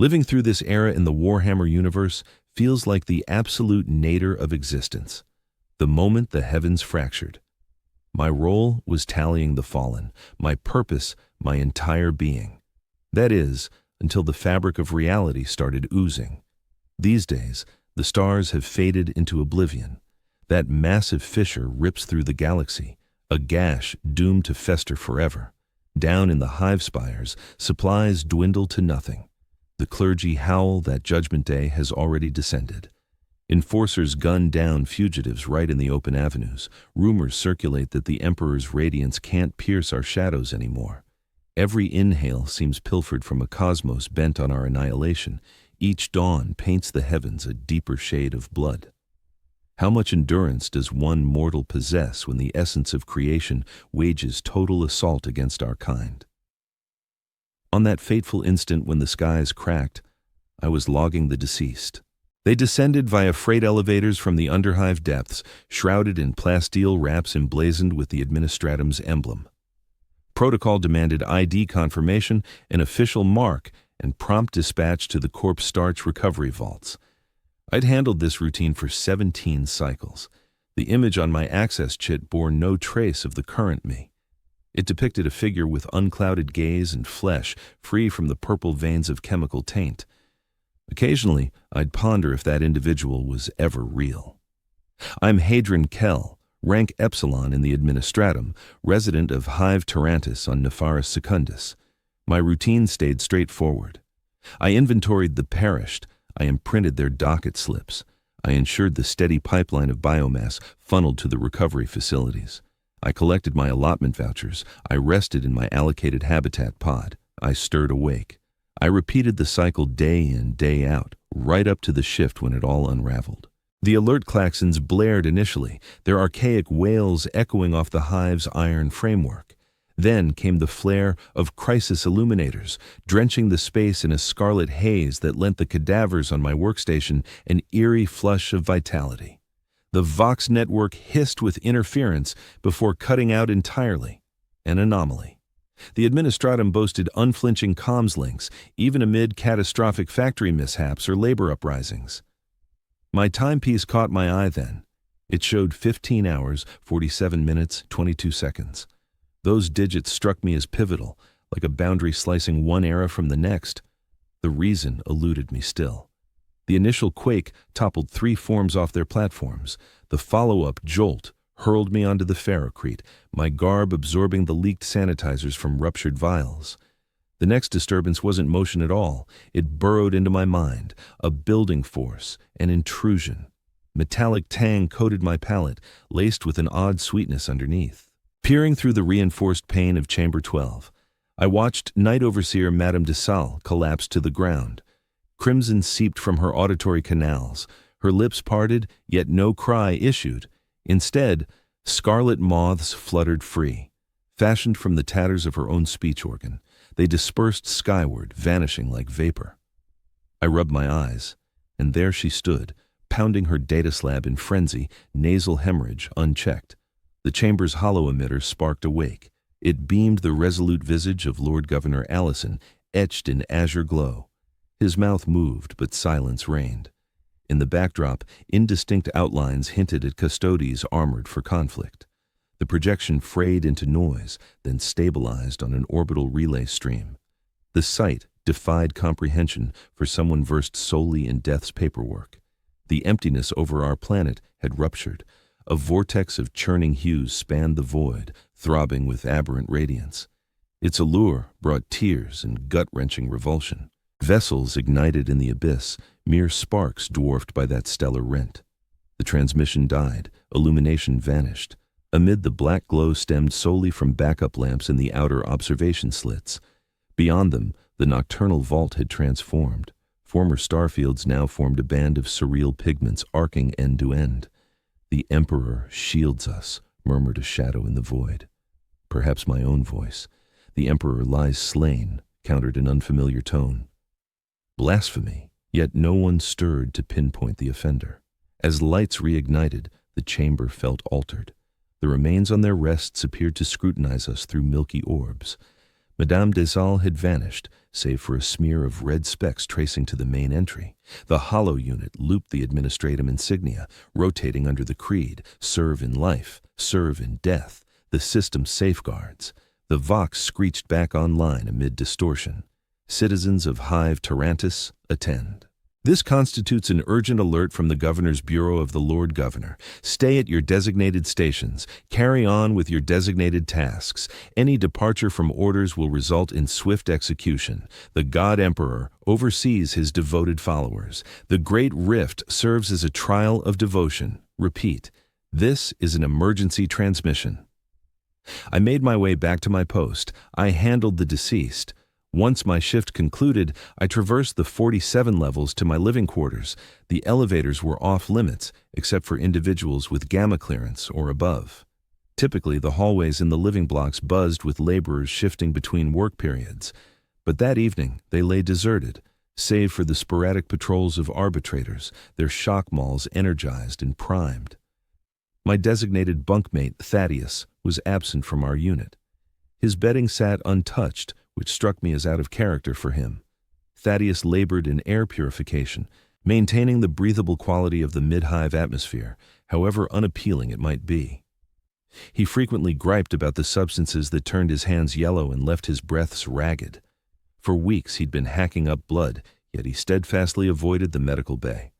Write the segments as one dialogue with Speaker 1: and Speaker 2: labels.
Speaker 1: Living through this era in the Warhammer universe feels like the absolute nadir of existence, the moment the heavens fractured. My role was tallying the fallen, my purpose, my entire being. That is, until the fabric of reality started oozing. These days, the stars have faded into oblivion. That massive fissure rips through the galaxy, a gash doomed to fester forever. Down in the hive spires, supplies dwindle to nothing. The clergy howl that Judgment Day has already descended. Enforcers gun down fugitives right in the open avenues. Rumors circulate that the Emperor's radiance can't pierce our shadows anymore. Every inhale seems pilfered from a cosmos bent on our annihilation. Each dawn paints the heavens a deeper shade of blood. How much endurance does one mortal possess when the essence of creation wages total assault against our kind? On that fateful instant when the skies cracked, I was logging the deceased. They descended via freight elevators from the underhive depths, shrouded in plasteel wraps emblazoned with the Administratum's emblem. Protocol demanded ID confirmation, an official mark, and prompt dispatch to the corpse starch recovery vaults. I'd handled this routine for 17 cycles. The image on my access chit bore no trace of the current me. It depicted a figure with unclouded gaze and flesh, free from the purple veins of chemical taint. Occasionally, I'd ponder if that individual was ever real. I'm Hadron Kell, rank Epsilon in the Administratum, resident of Hive Tarantus on Nepharis Secundus. My routine stayed straightforward. I inventoried the perished. I imprinted their docket slips. I ensured the steady pipeline of biomass funneled to the recovery facilities. I collected my allotment vouchers. I rested in my allocated habitat pod. I stirred awake. I repeated the cycle day in, day out, right up to the shift when it all unraveled. The alert klaxons blared initially, their archaic wails echoing off the hive's iron framework. Then came the flare of crisis illuminators, drenching the space in a scarlet haze that lent the cadavers on my workstation an eerie flush of vitality. The Vox network hissed with interference before cutting out entirely. An anomaly. The Administratum boasted unflinching comms links, even amid catastrophic factory mishaps or labor uprisings. My timepiece caught my eye then. It showed 15 hours, 47 minutes, 22 seconds. Those digits struck me as pivotal, like a boundary slicing one era from the next. The reason eluded me still. The initial quake toppled 3 forms off their platforms. The follow-up jolt hurled me onto the ferrocrete, my garb absorbing the leaked sanitizers from ruptured vials. The next disturbance wasn't motion at all. It burrowed into my mind, a building force, an intrusion. Metallic tang coated my palate, laced with an odd sweetness underneath. Peering through the reinforced pane of Chamber 12, I watched Night Overseer Madame de Salle collapse to the ground. Crimson seeped from her auditory canals. Her lips parted, yet no cry issued. Instead, scarlet moths fluttered free. Fashioned from the tatters of her own speech organ, they dispersed skyward, vanishing like vapor. I rubbed my eyes, and there she stood, pounding her data slab in frenzy, nasal hemorrhage unchecked. The chamber's hollow emitter sparked awake. It beamed the resolute visage of Lord Governor Allison, etched in azure glow. His mouth moved, but silence reigned. In the backdrop, indistinct outlines hinted at custodies armored for conflict. The projection frayed into noise, then stabilized on an orbital relay stream. The sight defied comprehension for someone versed solely in death's paperwork. The emptiness over our planet had ruptured. A vortex of churning hues spanned the void, throbbing with aberrant radiance. Its allure brought tears and gut-wrenching revulsion. Vessels ignited in the abyss, mere sparks dwarfed by that stellar rent. The transmission died, illumination vanished. Amid the black glow stemmed solely from backup lamps in the outer observation slits. Beyond them, the nocturnal vault had transformed. Former starfields now formed a band of surreal pigments arcing end to end. "The Emperor shields us," murmured a shadow in the void. Perhaps my own voice. "The Emperor lies slain," countered an unfamiliar tone. Blasphemy, yet no one stirred to pinpoint the offender. As lights reignited, the chamber felt altered. The remains on their rests appeared to scrutinize us through milky orbs. Madame Desal had vanished, save for a smear of red specks tracing to the main entry. The hollow unit looped the administratum insignia, rotating under the creed, serve in life, serve in death, the system safeguards. The vox screeched back online amid distortion. Citizens of Hive Tarantus, attend. This constitutes an urgent alert from the Governor's Bureau of the Lord Governor. Stay at your designated stations. Carry on with your designated tasks. Any departure from orders will result in swift execution. The God Emperor oversees his devoted followers. The Great Rift serves as a trial of devotion. Repeat, this is an emergency transmission. I made my way back to my post. I handled the deceased. Once my shift concluded, I traversed the 47 levels to my living quarters. The elevators were off limits, except for individuals with gamma clearance or above. Typically, the hallways in the living blocks buzzed with laborers shifting between work periods. But that evening, they lay deserted, save for the sporadic patrols of arbitrators, their shock malls energized and primed. My designated bunkmate, Thaddeus, was absent from our unit. His bedding sat untouched, which struck me as out of character for him. Thaddeus labored in air purification, maintaining the breathable quality of the mid-hive atmosphere, however unappealing it might be. He frequently griped about the substances that turned his hands yellow and left his breaths ragged. For weeks he'd been hacking up blood, yet he steadfastly avoided the medical bay.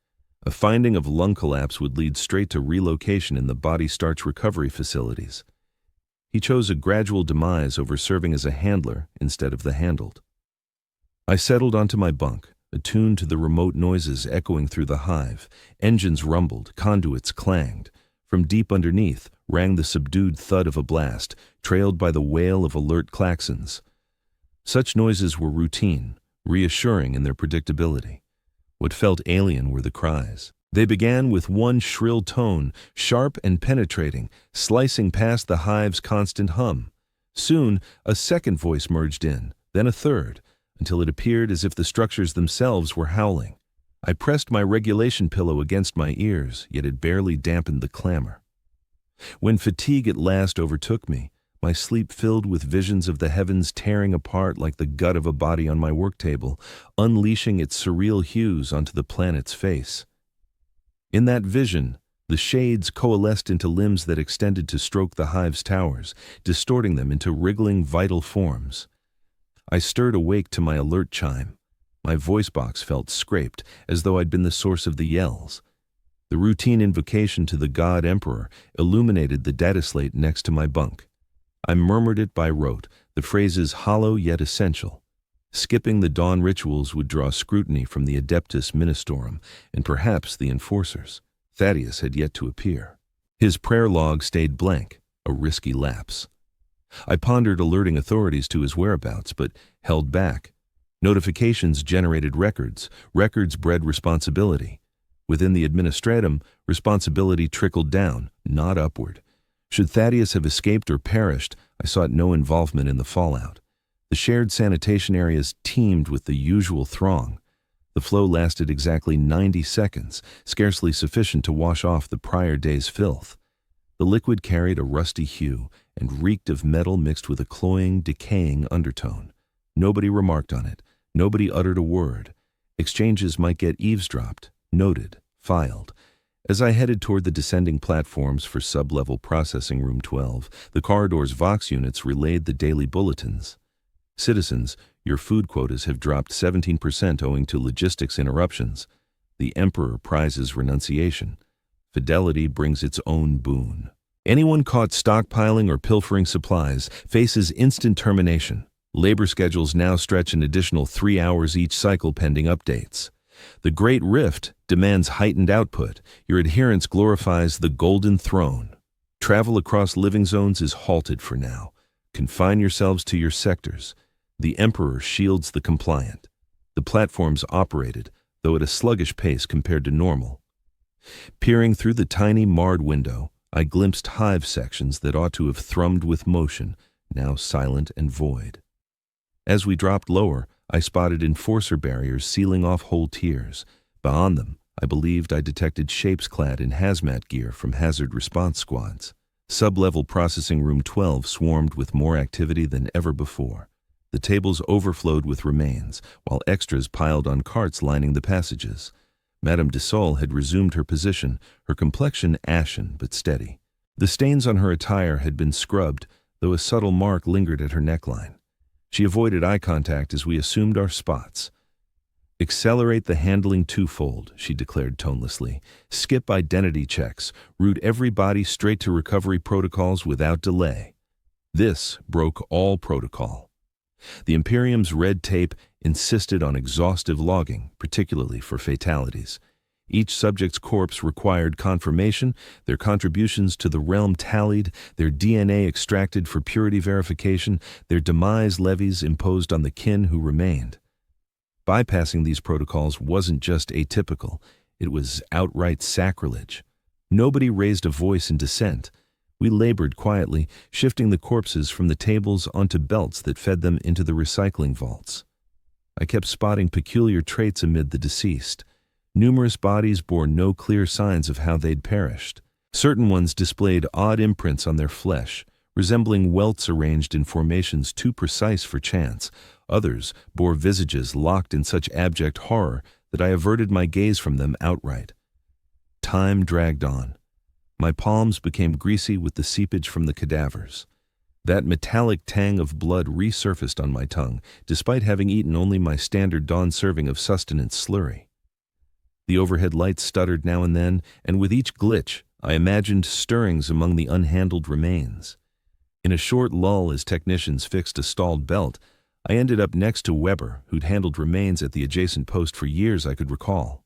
Speaker 1: A finding of lung collapse would lead straight to relocation in the body starch recovery facilities. He chose a gradual demise over serving as a handler instead of the handled. I settled onto my bunk, attuned to the remote noises echoing through the hive. Engines rumbled, conduits clanged. From deep underneath rang the subdued thud of a blast, trailed by the wail of alert klaxons. Such noises were routine, reassuring in their predictability. What felt alien were the cries. They began with one shrill tone, sharp and penetrating, slicing past the hive's constant hum. Soon, a second voice merged in, then a third, until it appeared as if the structures themselves were howling. I pressed my regulation pillow against my ears, yet it barely dampened the clamor. When fatigue at last overtook me, my sleep filled with visions of the heavens tearing apart like the gut of a body on my work table, unleashing its surreal hues onto the planet's face. In that vision, the shades coalesced into limbs that extended to stroke the hive's towers, distorting them into wriggling vital forms. I stirred awake to my alert chime. My voice box felt scraped, as though I'd been the source of the yells. The routine invocation to the God Emperor illuminated the data slate next to my bunk. I murmured it by rote, the phrases hollow yet essential. Skipping the dawn rituals would draw scrutiny from the Adeptus Ministorum and perhaps the enforcers. Thaddeus had yet to appear. His prayer log stayed blank, a risky lapse. I pondered alerting authorities to his whereabouts, but held back. Notifications generated records. Records bred responsibility. Within the administratum, responsibility trickled down, not upward. Should Thaddeus have escaped or perished, I sought no involvement in the fallout. The shared sanitation areas teemed with the usual throng. The flow lasted exactly 90 seconds, scarcely sufficient to wash off the prior day's filth. The liquid carried a rusty hue and reeked of metal mixed with a cloying, decaying undertone. Nobody remarked on it. Nobody uttered a word. Exchanges might get eavesdropped, noted, filed. As I headed toward the descending platforms for sub-level processing room 12, the corridor's Vox units relayed the daily bulletins. Citizens, your food quotas have dropped 17% owing to logistics interruptions. The Emperor prizes renunciation. Fidelity brings its own boon. Anyone caught stockpiling or pilfering supplies faces instant termination. Labor schedules now stretch an additional 3 hours each cycle pending updates. The Great Rift demands heightened output. Your adherence glorifies the Golden Throne. Travel across living zones is halted for now. Confine yourselves to your sectors. The Emperor shields the compliant. The platforms operated, though at a sluggish pace compared to normal. Peering through the tiny marred window, I glimpsed hive sections that ought to have thrummed with motion, now silent and void. As we dropped lower, I spotted enforcer barriers sealing off whole tiers. Beyond them, I believed I detected shapes clad in hazmat gear from hazard response squads. Sub-level processing room 12 swarmed with more activity than ever before. The tables overflowed with remains, while extras piled on carts lining the passages. Madame de Saulles had resumed her position, her complexion ashen but steady. The stains on her attire had been scrubbed, though a subtle mark lingered at her neckline. She avoided eye contact as we assumed our spots. "Accelerate the handling twofold," she declared tonelessly. "Skip identity checks. Route every body straight to recovery protocols without delay." This broke all protocol. The Imperium's red tape insisted on exhaustive logging, particularly for fatalities. Each subject's corpse required confirmation, their contributions to the realm tallied, their DNA extracted for purity verification, their demise levies imposed on the kin who remained. Bypassing these protocols wasn't just atypical, it was outright sacrilege. Nobody raised a voice in dissent. We labored quietly, shifting the corpses from the tables onto belts that fed them into the recycling vaults. I kept spotting peculiar traits amid the deceased. Numerous bodies bore no clear signs of how they'd perished. Certain ones displayed odd imprints on their flesh, resembling welts arranged in formations too precise for chance. Others bore visages locked in such abject horror that I averted my gaze from them outright. Time dragged on. My palms became greasy with the seepage from the cadavers. That metallic tang of blood resurfaced on my tongue, despite having eaten only my standard dawn serving of sustenance slurry. The overhead lights stuttered now and then, and with each glitch, I imagined stirrings among the unhandled remains. In a short lull as technicians fixed a stalled belt, I ended up next to Weber, who'd handled remains at the adjacent post for years I could recall.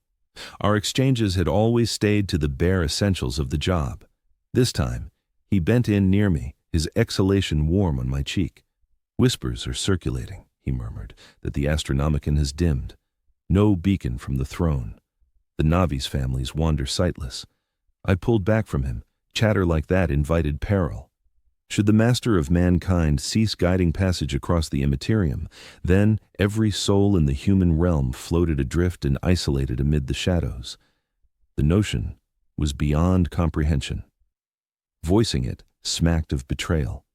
Speaker 1: Our exchanges had always stayed to the bare essentials of the job. This time, he bent in near me, his exhalation warm on my cheek. "Whispers are circulating," he murmured, "that the Astronomicon has dimmed. No beacon from the throne. The Navi's families wander sightless." I pulled back from him. Chatter like that invited peril. Should the master of mankind cease guiding passage across the immaterium, then every soul in the human realm floated adrift and isolated amid the shadows. The notion was beyond comprehension. Voicing it smacked of betrayal.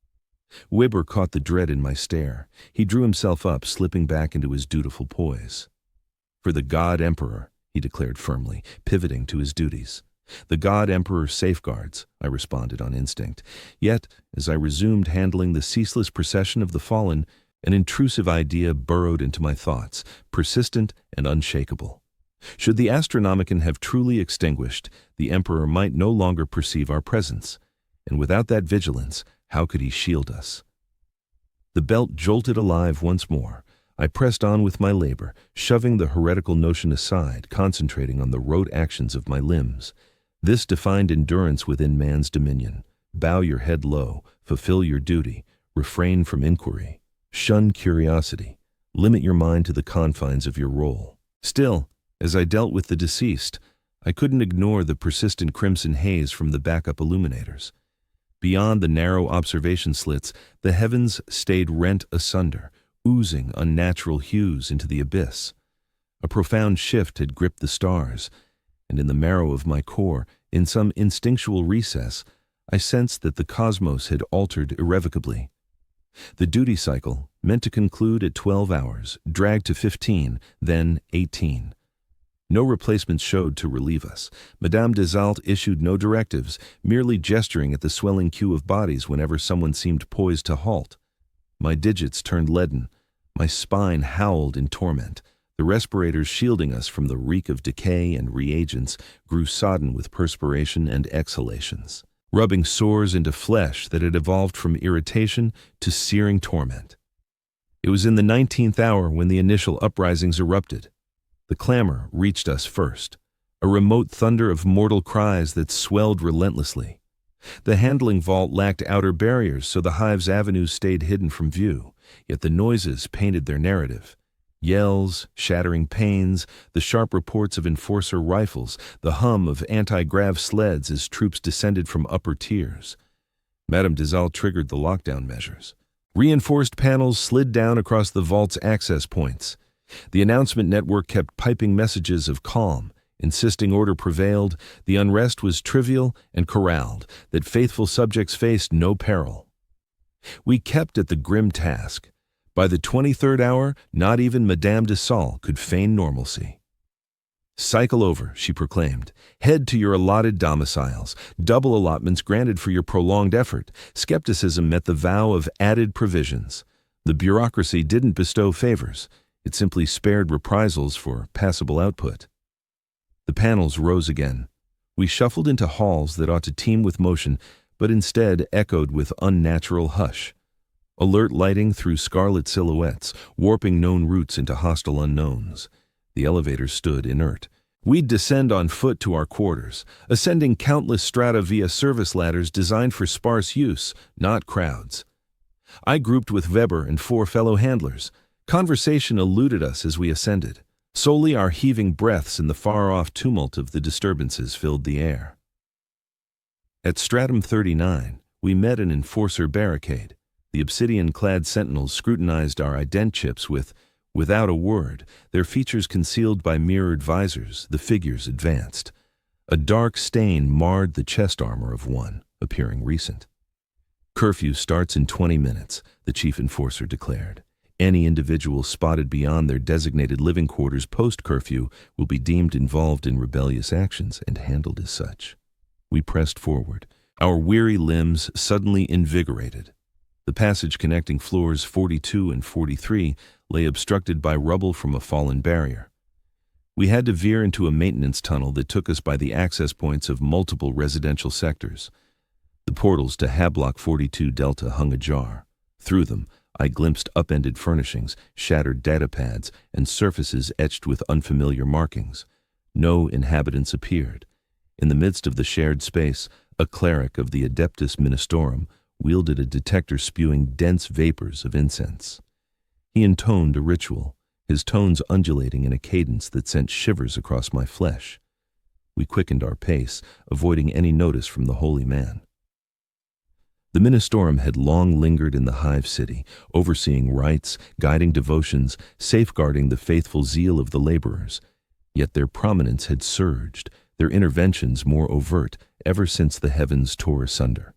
Speaker 1: Weber caught the dread in my stare. He drew himself up, slipping back into his dutiful poise. "For the God Emperor," he declared firmly, pivoting to his duties. "The God Emperor safeguards," I responded on instinct. Yet, as I resumed handling the ceaseless procession of the fallen, an intrusive idea burrowed into my thoughts, persistent and unshakable. Should the Astronomicon have truly extinguished, the Emperor might no longer perceive our presence, and without that vigilance, how could he shield us? The belt jolted alive once more. I pressed on with my labor, shoving the heretical notion aside, concentrating on the rote actions of my limbs. This defined endurance within man's dominion. Bow your head low, fulfill your duty, refrain from inquiry, shun curiosity, limit your mind to the confines of your role. Still, as I dealt with the deceased, I couldn't ignore the persistent crimson haze from the backup illuminators. Beyond the narrow observation slits, the heavens stayed rent asunder, oozing unnatural hues into the abyss. A profound shift had gripped the stars, and in the marrow of my core, in some instinctual recess, I sensed that the cosmos had altered irrevocably. The duty cycle, meant to conclude at 12 hours, dragged to 15, then 18. No replacements showed to relieve us. Madame de Saulles issued no directives, merely gesturing at the swelling queue of bodies whenever someone seemed poised to halt. My digits turned leaden. My spine howled in torment. The respirators shielding us from the reek of decay and reagents grew sodden with perspiration and exhalations, rubbing sores into flesh that had evolved from irritation to searing torment. It was in the 19th hour when the initial uprisings erupted. The clamor reached us first, a remote thunder of mortal cries that swelled relentlessly. The handling vault lacked outer barriers, so the hive's avenues stayed hidden from view, yet the noises painted their narrative. Yells, shattering panes, the sharp reports of enforcer rifles, the hum of anti-grav sleds as troops descended from upper tiers. Madame de Saulles triggered the lockdown measures. Reinforced panels slid down across the vault's access points. The announcement network kept piping messages of calm, insisting order prevailed, the unrest was trivial and corralled, that faithful subjects faced no peril. We kept at the grim task, By the 23rd hour, not even Madame de Saulles could feign normalcy. "Cycle over," she proclaimed. "Head to your allotted domiciles. Double allotments granted for your prolonged effort." Skepticism met the vow of added provisions. The bureaucracy didn't bestow favors. It simply spared reprisals for passable output. The panels rose again. We shuffled into halls that ought to teem with motion, but instead echoed with unnatural hush. Alert lighting threw scarlet silhouettes, warping known routes into hostile unknowns. The elevators stood inert. We'd descend on foot to our quarters, ascending countless strata via service ladders designed for sparse use, not crowds. I grouped with Weber and 4 fellow handlers. Conversation eluded us as we ascended. Solely our heaving breaths and the far-off tumult of the disturbances filled the air. At Stratum 39, we met an enforcer barricade. The obsidian-clad sentinels scrutinized our ident chips without a word, their features concealed by mirrored visors. The figures advanced. A dark stain marred the chest armor of one, appearing recent. "Curfew starts in 20 minutes, the chief enforcer declared. Any individual spotted beyond their designated living quarters post-curfew will be deemed involved in rebellious actions and handled as such. We pressed forward, our weary limbs suddenly invigorated. The passage connecting floors 42 and 43 lay obstructed by rubble from a fallen barrier. We had to veer into a maintenance tunnel that took us by the access points of multiple residential sectors. The portals to Hablock 42 Delta hung ajar. Through them, I glimpsed upended furnishings, shattered datapads, and surfaces etched with unfamiliar markings. No inhabitants appeared. In the midst of the shared space, a cleric of the Adeptus Ministorum wielded a detector spewing dense vapors of incense. He intoned a ritual, his tones undulating in a cadence that sent shivers across my flesh. We quickened our pace, avoiding any notice from the holy man. The Ministorum had long lingered in the Hive City, overseeing rites, guiding devotions, safeguarding the faithful zeal of the laborers. Yet their prominence had surged, their interventions more overt, ever since the heavens tore asunder.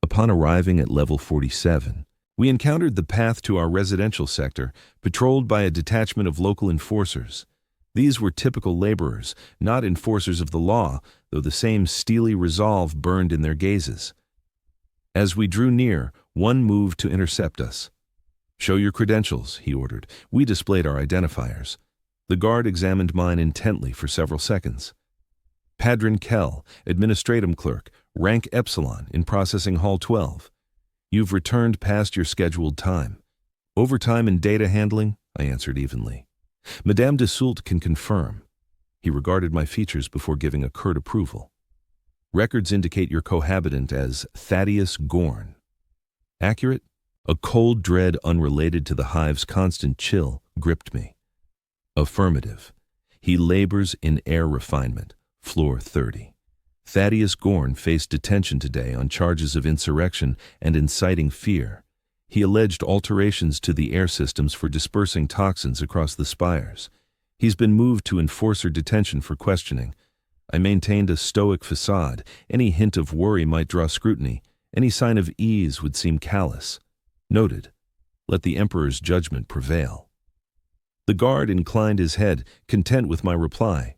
Speaker 1: Upon arriving at level 47, we encountered the path to our residential sector, patrolled by a detachment of local enforcers. These were typical laborers, not enforcers of the law, though the same steely resolve burned in their gazes. As we drew near, one moved to intercept us. "Show your credentials," he ordered. We displayed our identifiers. The guard examined mine intently for several seconds. "Padron Kell, Administratum Clerk, rank Epsilon, in Processing Hall 12. You've returned past your scheduled time." "Overtime and data handling," I answered evenly. "Madame de Soult can confirm." He regarded my features before giving a curt approval. "Records indicate your cohabitant as Thaddeus Gorn." "Accurate?" A cold dread unrelated to the Hive's constant chill gripped me. "Affirmative. He labors in air refinement, floor 30. Thaddeus Gorn faced detention today on charges of insurrection and inciting fear. He alleged alterations to the air systems for dispersing toxins across the spires. He's been moved to enforcer detention for questioning. I maintained a stoic facade. Any hint of worry might draw scrutiny. Any sign of ease would seem callous. Noted. Let the Emperor's judgment prevail." The guard inclined his head, content with my reply.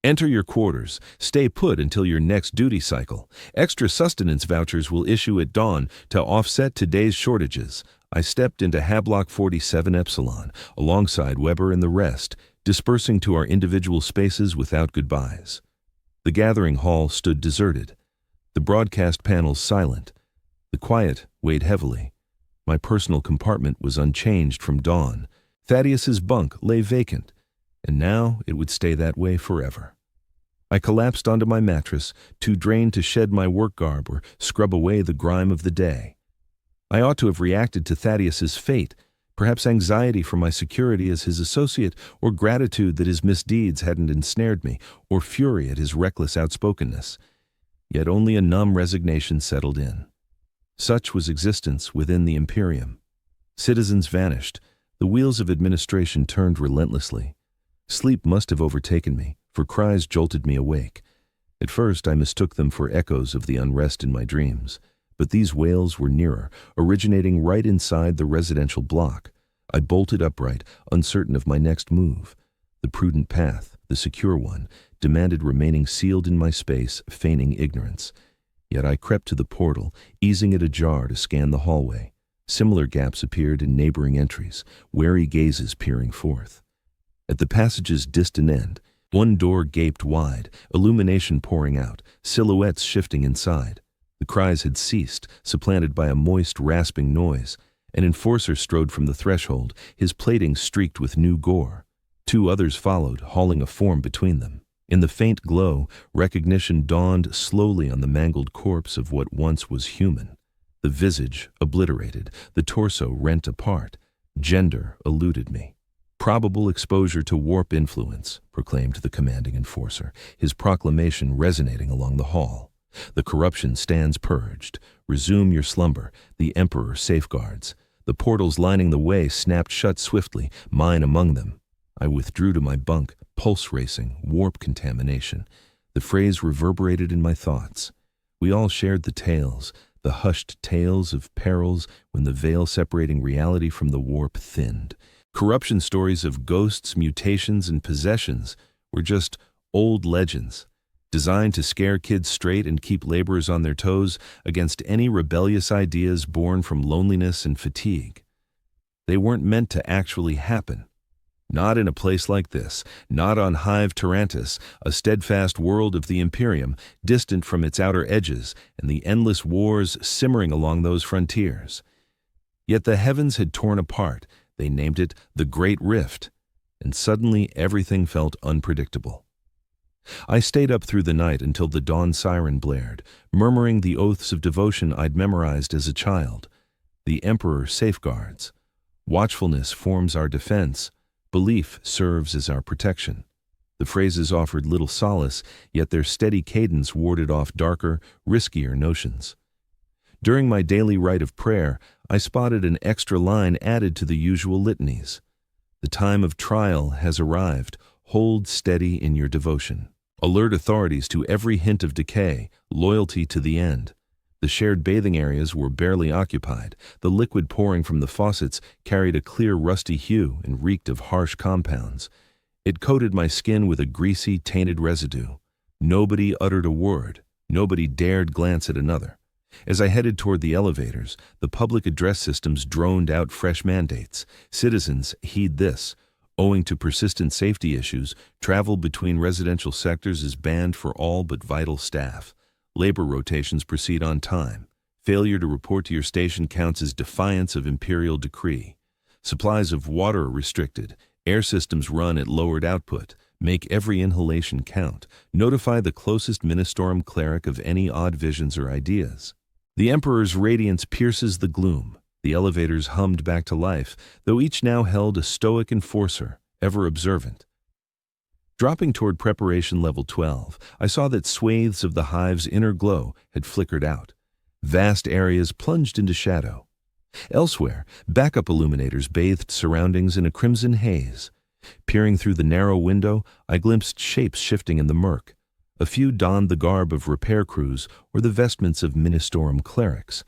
Speaker 1: "Enter your quarters. Stay put until your next duty cycle. Extra sustenance vouchers will issue at dawn to offset today's shortages." I stepped into Hablock 47 Epsilon, alongside Weber and the rest, dispersing to our individual spaces without goodbyes. The gathering hall stood deserted, the broadcast panels silent. The quiet weighed heavily. My personal compartment was unchanged from dawn. Thaddeus's bunk lay vacant, and now it would stay that way forever. I collapsed onto my mattress, too drained to shed my work garb or scrub away the grime of the day. I ought to have reacted to Thaddeus's fate, perhaps anxiety for my security as his associate, or gratitude that his misdeeds hadn't ensnared me, or fury at his reckless outspokenness. Yet only a numb resignation settled in. Such was existence within the Imperium. Citizens vanished. The wheels of administration turned relentlessly. Sleep must have overtaken me, for cries jolted me awake. At first I mistook them for echoes of the unrest in my dreams, But these wails were nearer, originating right inside the residential block. I bolted upright, uncertain of my next move. The prudent path, the secure one, demanded remaining sealed in my space, feigning ignorance. Yet I crept to the portal, easing it ajar to scan the hallway. Similar gaps appeared in neighboring entries, wary gazes peering forth. At the passage's distant end, one door gaped wide, illumination pouring out, silhouettes shifting inside. The cries had ceased, supplanted by a moist, rasping noise. An enforcer strode from the threshold, his plating streaked with new gore. Two others followed, hauling a form between them. In the faint glow, recognition dawned slowly on the mangled corpse of what once was human. The visage obliterated, the torso rent apart. Gender eluded me. Probable exposure to warp influence, proclaimed the commanding enforcer, his proclamation resonating along the hall. The corruption stands purged. Resume your slumber. The Emperor safeguards. The portals lining the way snapped shut swiftly, mine among them. I withdrew to my bunk, pulse racing, warp contamination. The phrase reverberated in my thoughts. We all shared the tales, the hushed tales of perils when the veil separating reality from the warp thinned. Corruption stories of ghosts, mutations, and possessions were just old legends, designed to scare kids straight and keep laborers on their toes against any rebellious ideas born from loneliness and fatigue. They weren't meant to actually happen. Not in a place like this, not on Hive Tarantus, a steadfast world of the Imperium, distant from its outer edges, and the endless wars simmering along those frontiers. Yet the heavens had torn apart. They named it the Great Rift, and suddenly everything felt unpredictable. I stayed up through the night until the dawn siren blared, murmuring the oaths of devotion I'd memorized as a child. The Emperor safeguards. Watchfulness forms our defense. Belief serves as our protection. The phrases offered little solace, yet their steady cadence warded off darker, riskier notions. During my daily rite of prayer, I spotted an extra line added to the usual litanies. The time of trial has arrived. Hold steady in your devotion. Alert authorities to every hint of decay, loyalty to the end. The shared bathing areas were barely occupied. The liquid pouring from the faucets carried a clear rusty hue and reeked of harsh compounds. It coated my skin with a greasy, tainted residue. Nobody uttered a word. Nobody dared glance at another. As I headed toward the elevators, the public address systems droned out fresh mandates. Citizens, heed this. Owing to persistent safety issues, travel between residential sectors is banned for all but vital staff. Labor rotations proceed on time. Failure to report to your station counts as defiance of imperial decree. Supplies of water are restricted. Air systems run at lowered output. Make every inhalation count. Notify the closest Ministorum cleric of any odd visions or ideas. The Emperor's radiance pierces the gloom. The elevators hummed back to life, though each now held a stoic enforcer, ever observant. Dropping toward preparation level 12, I saw that swathes of the hive's inner glow had flickered out. Vast areas plunged into shadow. Elsewhere, backup illuminators bathed surroundings in a crimson haze. Peering through the narrow window, I glimpsed shapes shifting in the murk. A few donned the garb of repair crews or the vestments of Ministorum clerics.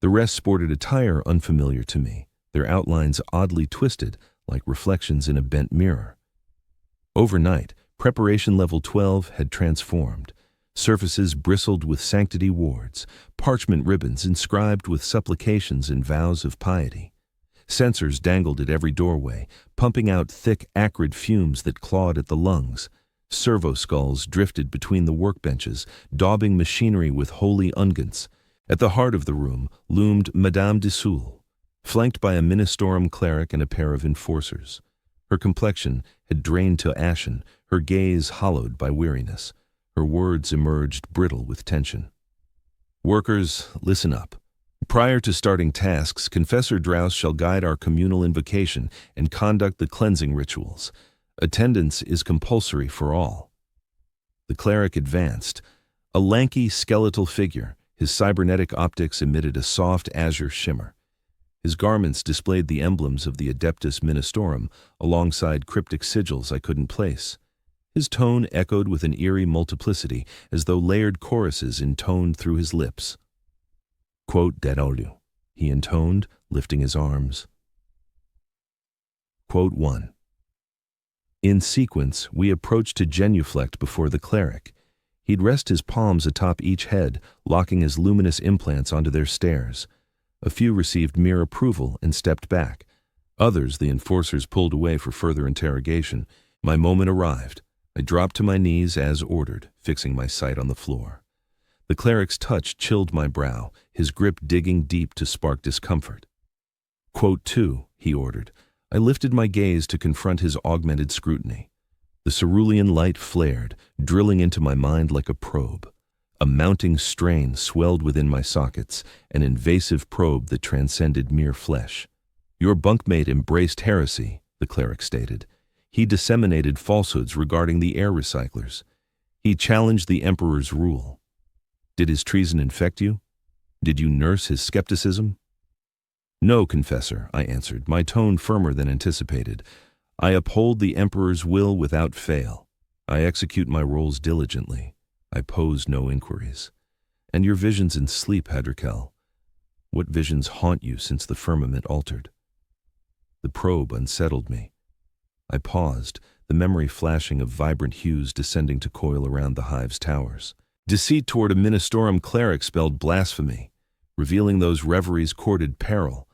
Speaker 1: The rest sported attire unfamiliar to me, their outlines oddly twisted, like reflections in a bent mirror. Overnight, preparation level 12 had transformed. Surfaces bristled with sanctity wards, parchment ribbons inscribed with supplications and vows of piety. Sensors dangled at every doorway, pumping out thick, acrid fumes that clawed at the lungs. Servo skulls drifted between the workbenches, daubing machinery with holy unguents. At the heart of the room loomed Madame de Soul, flanked by a Ministorum cleric and a pair of enforcers. Her complexion had drained to ashen, her gaze hollowed by weariness. Her words emerged brittle with tension. Workers, listen up. Prior to starting tasks, Confessor Drouse shall guide our communal invocation and conduct the cleansing rituals. Attendance is compulsory for all. The cleric advanced, a lanky, skeletal figure. His cybernetic optics emitted a soft azure shimmer. His garments displayed the emblems of the Adeptus Ministorum, alongside cryptic sigils I couldn't place. His tone echoed with an eerie multiplicity, as though layered choruses intoned through his lips. Quote Derolu, he intoned, lifting his arms. Quote 1. In sequence, we approached to genuflect before the cleric. He'd rest his palms atop each head, locking his luminous implants onto their stairs. A few received mere approval and stepped back. Others, the enforcers, pulled away for further interrogation. My moment arrived. I dropped to my knees as ordered, fixing my sight on the floor. The cleric's touch chilled my brow, his grip digging deep to spark discomfort. Quote 2, he ordered. I lifted my gaze to confront his augmented scrutiny. The cerulean light flared, drilling into my mind like a probe. A mounting strain swelled within my sockets, an invasive probe that transcended mere flesh. Your bunkmate embraced heresy, the cleric stated. He disseminated falsehoods regarding the air recyclers. He challenged the emperor's rule. Did his treason infect you? Did you nurse his skepticism? No, confessor, I answered, my tone firmer than anticipated. I uphold the emperor's will without fail. I execute my roles diligently. I pose no inquiries. And your visions in sleep, Hadrikel? What visions haunt you since the firmament altered? The probe unsettled me. I paused, the memory flashing of vibrant hues descending to coil around the hive's towers. Deceit toward a ministorum cleric spelled blasphemy, revealing those reveries courted peril.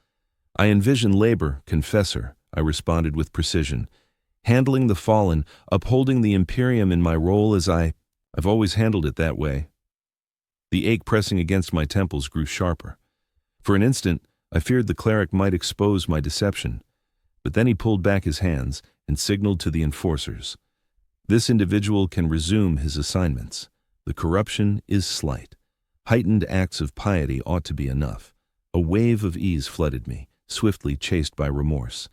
Speaker 1: I envision labor, confessor, I responded with precision, handling the fallen, upholding the Imperium in my role as I've always handled it that way. The ache pressing against my temples grew sharper. For an instant, I feared the cleric might expose my deception, but then he pulled back his hands and signaled to the enforcers. This individual can resume his assignments. The corruption is slight. Heightened acts of piety ought to be enough. A wave of ease flooded me, swiftly chased by remorse.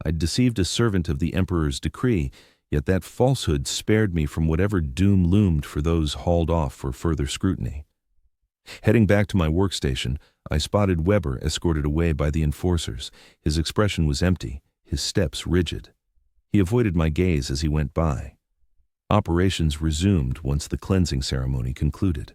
Speaker 1: I'd deceived a servant of the emperor's decree, yet that falsehood spared me from whatever doom loomed for those hauled off for further scrutiny. Heading back to my workstation, I spotted Weber escorted away by the enforcers. His expression was empty, his steps rigid. He avoided my gaze as he went by. Operations resumed once the cleansing ceremony concluded.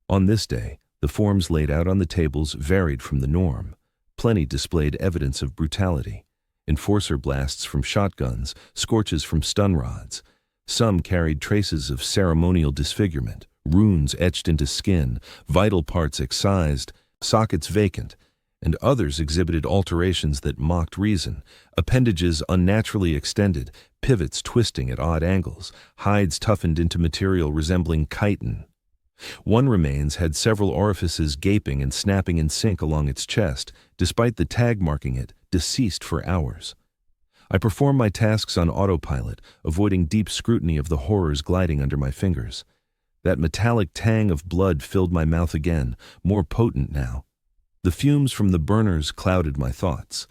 Speaker 1: On this day, the forms laid out on the tables varied from the norm. Plenty displayed evidence of brutality. Enforcer blasts from shotguns, scorches from stun rods. Some carried traces of ceremonial disfigurement, runes etched into skin, vital parts excised, sockets vacant, and others exhibited alterations that mocked reason, appendages unnaturally extended, pivots twisting at odd angles, hides toughened into material resembling chitin. One remains had several orifices gaping and snapping in sync along its chest, despite the tag marking it deceased for hours. I performed my tasks on autopilot, avoiding deep scrutiny of the horrors gliding under my fingers. That metallic tang of blood filled my mouth again, more potent now. The fumes from the burners clouded my thoughts.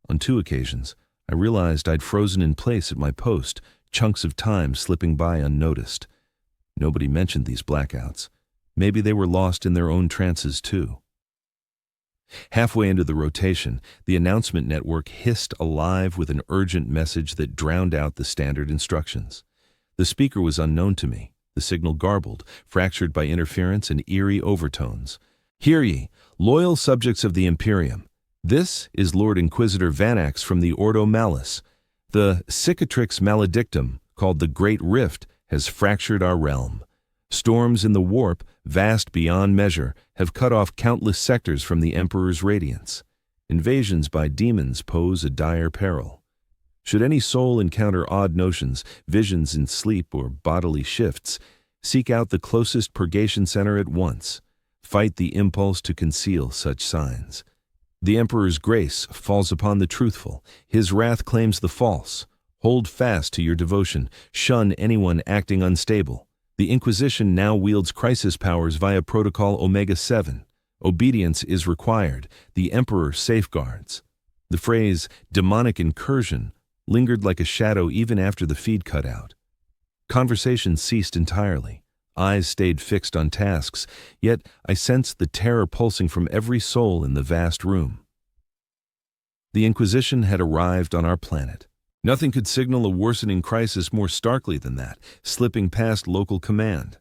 Speaker 1: On 2 occasions, I realized I'd frozen in place at my post, chunks of time slipping by unnoticed. Nobody mentioned these blackouts. Maybe they were lost in their own trances too. Halfway into the rotation, the announcement network hissed alive with an urgent message that drowned out the standard instructions. The speaker was unknown to me, the signal garbled, fractured by interference and eerie overtones. Hear ye, loyal subjects of the Imperium. This is Lord Inquisitor Vanax from the Ordo Malus. The cicatrix maledictum, called the Great Rift, has fractured our realm. Storms in the warp, vast beyond measure, have cut off countless sectors from the Emperor's radiance. Invasions by demons pose a dire peril. Should any soul encounter odd notions, visions in sleep, or bodily shifts, seek out the closest purgation center at once. Fight the impulse to conceal such signs. The Emperor's grace falls upon the truthful. His wrath claims the false. Hold fast to your devotion. Shun anyone acting unstable. The Inquisition now wields crisis powers via Protocol Omega-7. Obedience is required. The Emperor safeguards. The phrase, demonic incursion, lingered like a shadow even after the feed cut out. Conversation ceased entirely. Eyes stayed fixed on tasks, yet I sensed the terror pulsing from every soul in the vast room. The Inquisition had arrived on our planet. Nothing could signal a worsening crisis more starkly than that, slipping past local command.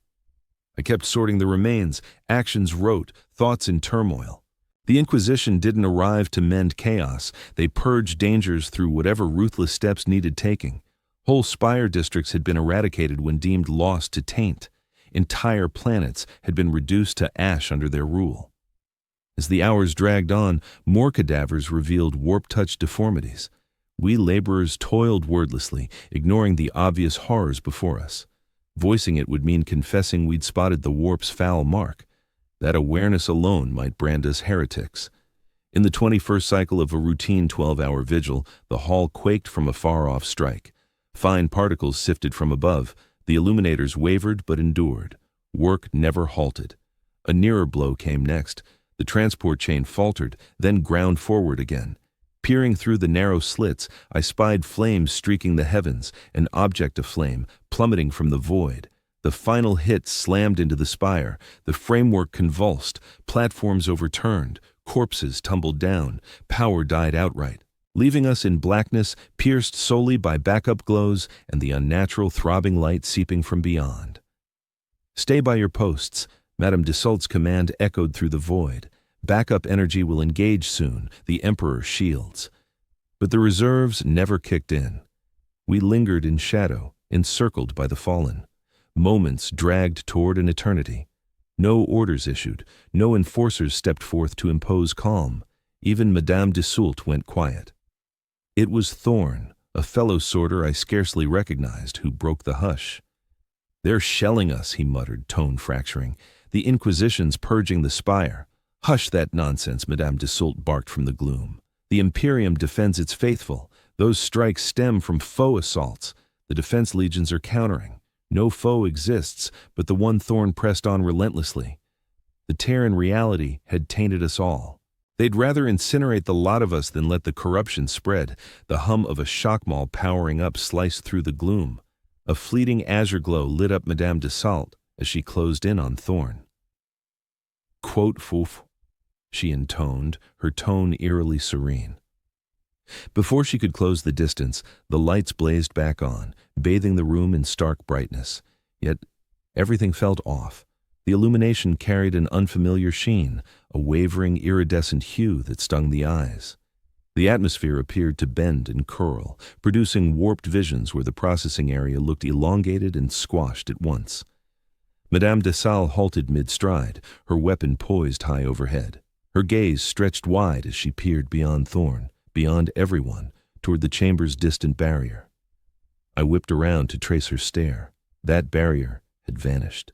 Speaker 1: I kept sorting the remains, actions rote, thoughts in turmoil. The Inquisition didn't arrive to mend chaos. They purged dangers through whatever ruthless steps needed taking. Whole spire districts had been eradicated when deemed lost to taint. Entire planets had been reduced to ash under their rule. As the hours dragged on, more cadavers revealed warp-touch deformities. We laborers toiled wordlessly, ignoring the obvious horrors before us. Voicing it would mean confessing we'd spotted the warp's foul mark. That awareness alone might brand us heretics. In the 21st cycle of a routine 12-hour vigil, the hall quaked from a far-off strike. Fine particles sifted from above. The illuminators wavered but endured. Work never halted. A nearer blow came next. The transport chain faltered, then ground forward again. Peering through the narrow slits, I spied flames streaking the heavens, an object of flame, plummeting from the void. The final hit slammed into the spire. The framework convulsed, platforms overturned, corpses tumbled down, power died outright, leaving us in blackness, pierced solely by backup glows and the unnatural throbbing light seeping from beyond. "Stay by your posts," Madame Dassault's command echoed through the void. "Backup energy will engage soon, the Emperor shields." But the reserves never kicked in. We lingered in shadow, encircled by the fallen. Moments dragged toward an eternity. No orders issued, no enforcers stepped forth to impose calm. Even Madame Dassault went quiet. It was Thorn, a fellow sorter I scarcely recognized, who broke the hush. "They're shelling us," he muttered, tone fracturing. "The Inquisition's purging the spire." "Hush that nonsense," Madame Dassault barked from the gloom. "The Imperium defends its faithful. Those strikes stem from foe assaults. The defense legions are countering. No foe exists, but the one Thorn pressed on relentlessly. The tear in reality had tainted us all. They'd rather incinerate the lot of us than let the corruption spread." The hum of a shock mall powering up sliced through the gloom. A fleeting azure glow lit up Madame Dassault as she closed in on Thorn. "Quote fouf," she intoned, her tone eerily serene. Before she could close the distance, the lights blazed back on, bathing the room in stark brightness. Yet everything felt off. The illumination carried an unfamiliar sheen, a wavering iridescent hue that stung the eyes. The atmosphere appeared to bend and curl, producing warped visions where the processing area looked elongated and squashed at once. Madame Dassault halted mid-stride, her weapon poised high overhead. Her gaze stretched wide as she peered beyond Thorn, beyond everyone, toward the chamber's distant barrier. I whipped around to trace her stare. That barrier had vanished.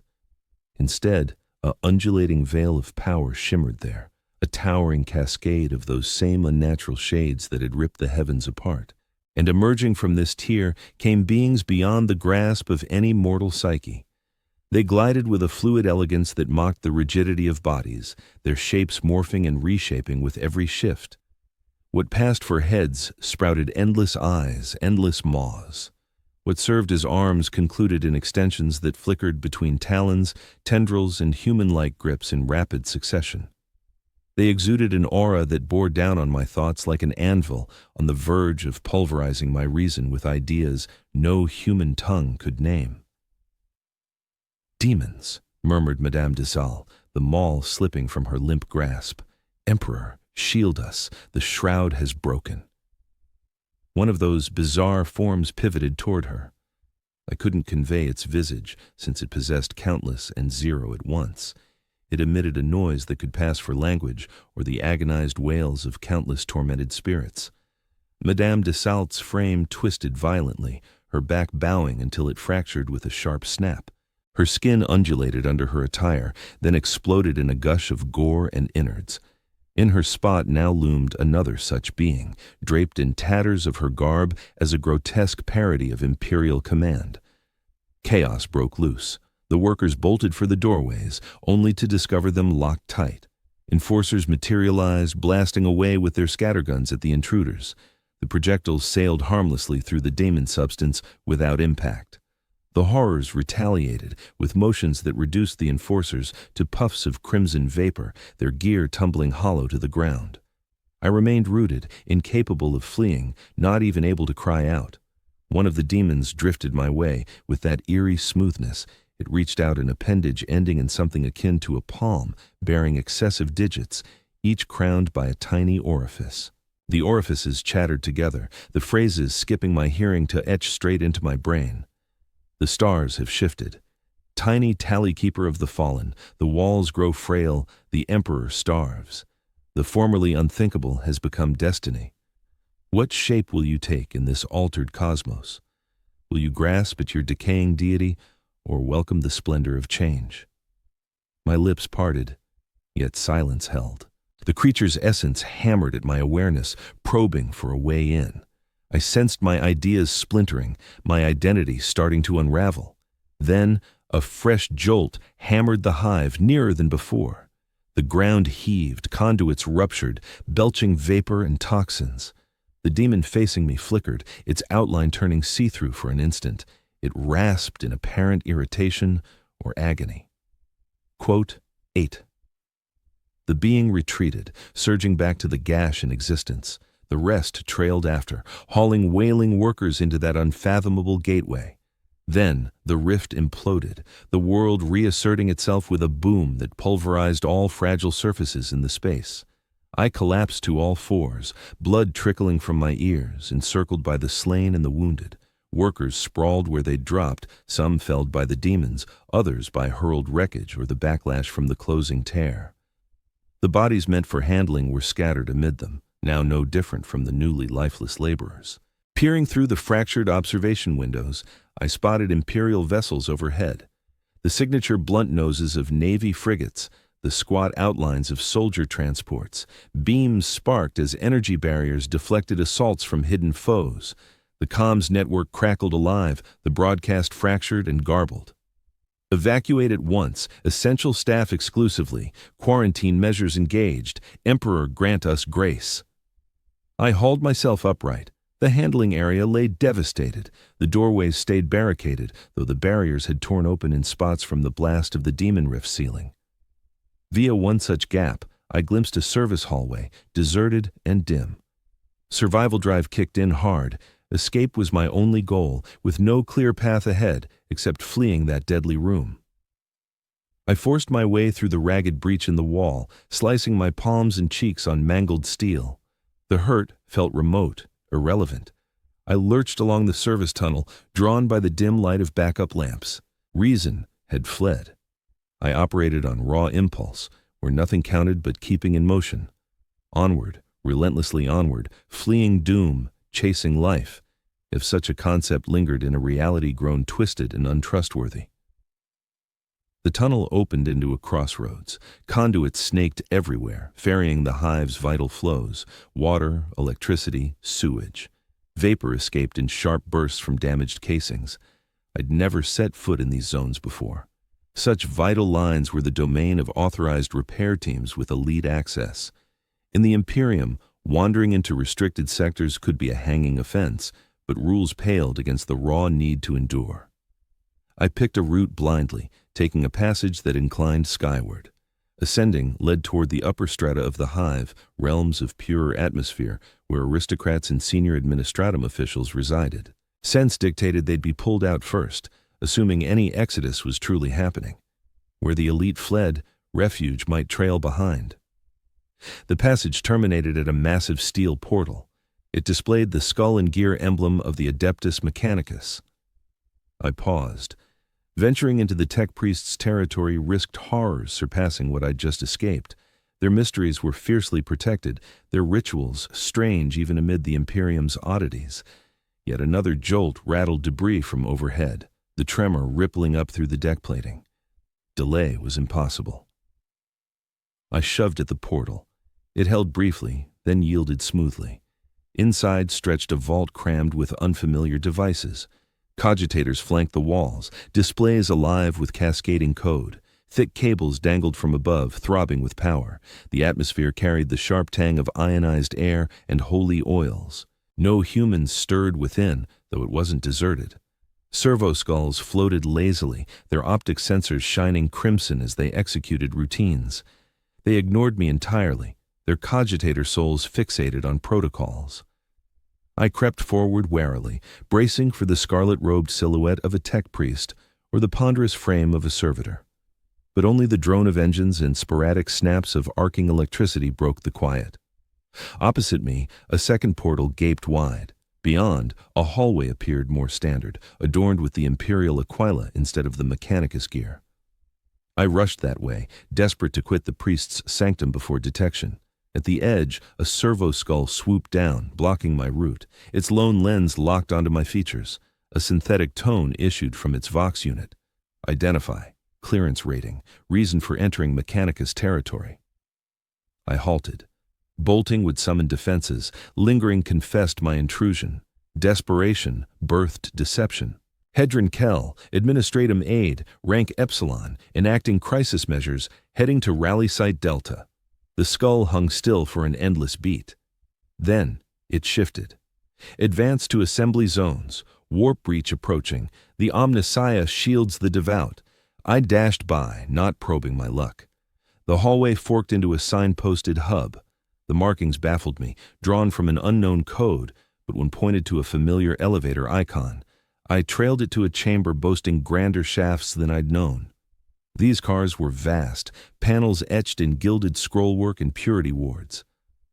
Speaker 1: Instead, a undulating veil of power shimmered there, a towering cascade of those same unnatural shades that had ripped the heavens apart. And emerging from this tier came beings beyond the grasp of any mortal psyche. They glided with a fluid elegance that mocked the rigidity of bodies, their shapes morphing and reshaping with every shift. What passed for heads sprouted endless eyes, endless maws. What served as arms concluded in extensions that flickered between talons, tendrils, and human-like grips in rapid succession. They exuded an aura that bore down on my thoughts like an anvil on the verge of pulverizing my reason with ideas no human tongue could name. "Demons," murmured Madame Dassault, the maul slipping from her limp grasp. "Emperor, shield us, the shroud has broken." One of those bizarre forms pivoted toward her. I couldn't convey its visage, since it possessed countless and zero at once. It emitted a noise that could pass for language or the agonized wails of countless tormented spirits. Madame Dassault's frame twisted violently, her back bowing until it fractured with a sharp snap. Her skin undulated under her attire, then exploded in a gush of gore and innards. In her spot now loomed another such being, draped in tatters of her garb as a grotesque parody of imperial command. Chaos broke loose. The workers bolted for the doorways, only to discover them locked tight. Enforcers materialized, blasting away with their scatterguns at the intruders. The projectiles sailed harmlessly through the daemon substance without impact. The horrors retaliated with motions that reduced the enforcers to puffs of crimson vapor, their gear tumbling hollow to the ground. I remained rooted, incapable of fleeing, not even able to cry out. One of the demons drifted my way with that eerie smoothness, It reached out an appendage ending in something akin to a palm, bearing excessive digits, each crowned by a tiny orifice. The orifices chattered together, the phrases skipping my hearing to etch straight into my brain. The stars have shifted. Tiny tally keeper of the fallen, the walls grow frail, the emperor starves. The formerly unthinkable has become destiny. What shape will you take in this altered cosmos? Will you grasp at your decaying deity, or welcome the splendor of change? My lips parted, yet silence held. The creature's essence hammered at my awareness, probing for a way in. I sensed my ideas splintering, my identity starting to unravel. Then, a fresh jolt hammered the hive nearer than before. The ground heaved, conduits ruptured, belching vapor and toxins. The demon facing me flickered, its outline turning see-through for an instant. It rasped in apparent irritation or agony. Quote 8. The being retreated, surging back to the gash in existence. The rest trailed after, hauling wailing workers into that unfathomable gateway. Then the rift imploded, the world reasserting itself with a boom that pulverized all fragile surfaces in the space. I collapsed to all fours, blood trickling from my ears, encircled by the slain and the wounded. Workers sprawled where they'd dropped, some felled by the demons, others by hurled wreckage or the backlash from the closing tear. The bodies meant for handling were scattered amid them, now no different from the newly lifeless laborers. Peering through the fractured observation windows, I spotted Imperial vessels overhead. The signature blunt noses of Navy frigates, the squat outlines of soldier transports. Beams sparked as energy barriers deflected assaults from hidden foes. The comms network crackled alive, the broadcast fractured and garbled. Evacuate at once, essential staff exclusively, quarantine measures engaged, Emperor grant us grace. I hauled myself upright. The handling area lay devastated. The doorways stayed barricaded, though the barriers had torn open in spots from the blast of the demon rift ceiling. Via one such gap, I glimpsed a service hallway, deserted and dim. Survival drive kicked in hard. Escape was my only goal, with no clear path ahead except fleeing that deadly room. I forced my way through the ragged breach in the wall, slicing my palms and cheeks on mangled steel. The hurt felt remote, irrelevant. I lurched along the service tunnel, drawn by the dim light of backup lamps. Reason had fled. I operated on raw impulse, where nothing counted but keeping in motion. Onward, relentlessly onward, fleeing doom, chasing life, if such a concept lingered in a reality grown twisted and untrustworthy. The tunnel opened into a crossroads. Conduits snaked everywhere, ferrying the hive's vital flows: water, electricity, sewage. Vapor escaped in sharp bursts from damaged casings. I'd never set foot in these zones before. Such vital lines were the domain of authorized repair teams with elite access. In the Imperium, wandering into restricted sectors could be a hanging offense, but rules paled against the raw need to endure. I picked a route blindly, taking a passage that inclined skyward. Ascending led toward the upper strata of the hive, realms of purer atmosphere, where aristocrats and senior administratum officials resided. Sense dictated they'd be pulled out first, assuming any exodus was truly happening. Where the elite fled, refuge might trail behind. The passage terminated at a massive steel portal. It displayed the skull and gear emblem of the Adeptus Mechanicus. I paused. Venturing into the tech priest's territory risked horrors surpassing what I'd just escaped. Their mysteries were fiercely protected, their rituals strange even amid the Imperium's oddities. Yet another jolt rattled debris from overhead, the tremor rippling up through the deck plating. Delay was impossible. I shoved at the portal. It held briefly, then yielded smoothly. Inside stretched a vault crammed with unfamiliar devices. Cogitators flanked the walls, displays alive with cascading code. Thick cables dangled from above, throbbing with power. The atmosphere carried the sharp tang of ionized air and holy oils. No humans stirred within, though it wasn't deserted. Servo skulls floated lazily, their optic sensors shining crimson as they executed routines. They ignored me entirely, their cogitator souls fixated on protocols. I crept forward warily, bracing for the scarlet-robed silhouette of a tech priest, or the ponderous frame of a servitor. But only the drone of engines and sporadic snaps of arcing electricity broke the quiet. Opposite me, a second portal gaped wide. Beyond, a hallway appeared more standard, adorned with the imperial aquila instead of the mechanicus gear. I rushed that way, desperate to quit the priest's sanctum before detection. At the edge, a servo skull swooped down, blocking my route. Its lone lens locked onto my features. A synthetic tone issued from its Vox unit. Identify, clearance rating, reason for entering mechanicus territory. I halted. Bolting would summon defenses. Lingering confessed my intrusion. Desperation birthed deception. Hedron Kell, administratum aide, rank Epsilon, enacting crisis measures, heading to rally site Delta. The skull hung still for an endless beat. Then it shifted. Advance to assembly zones. Warp breach approaching. The Omnissiah shields the devout. I dashed by, not probing my luck. The hallway forked into a signposted hub. The markings baffled me, drawn from an unknown code, but when pointed to a familiar elevator icon, I trailed it to a chamber boasting grander shafts than I'd known. These cars were vast, panels etched in gilded scrollwork and purity wards.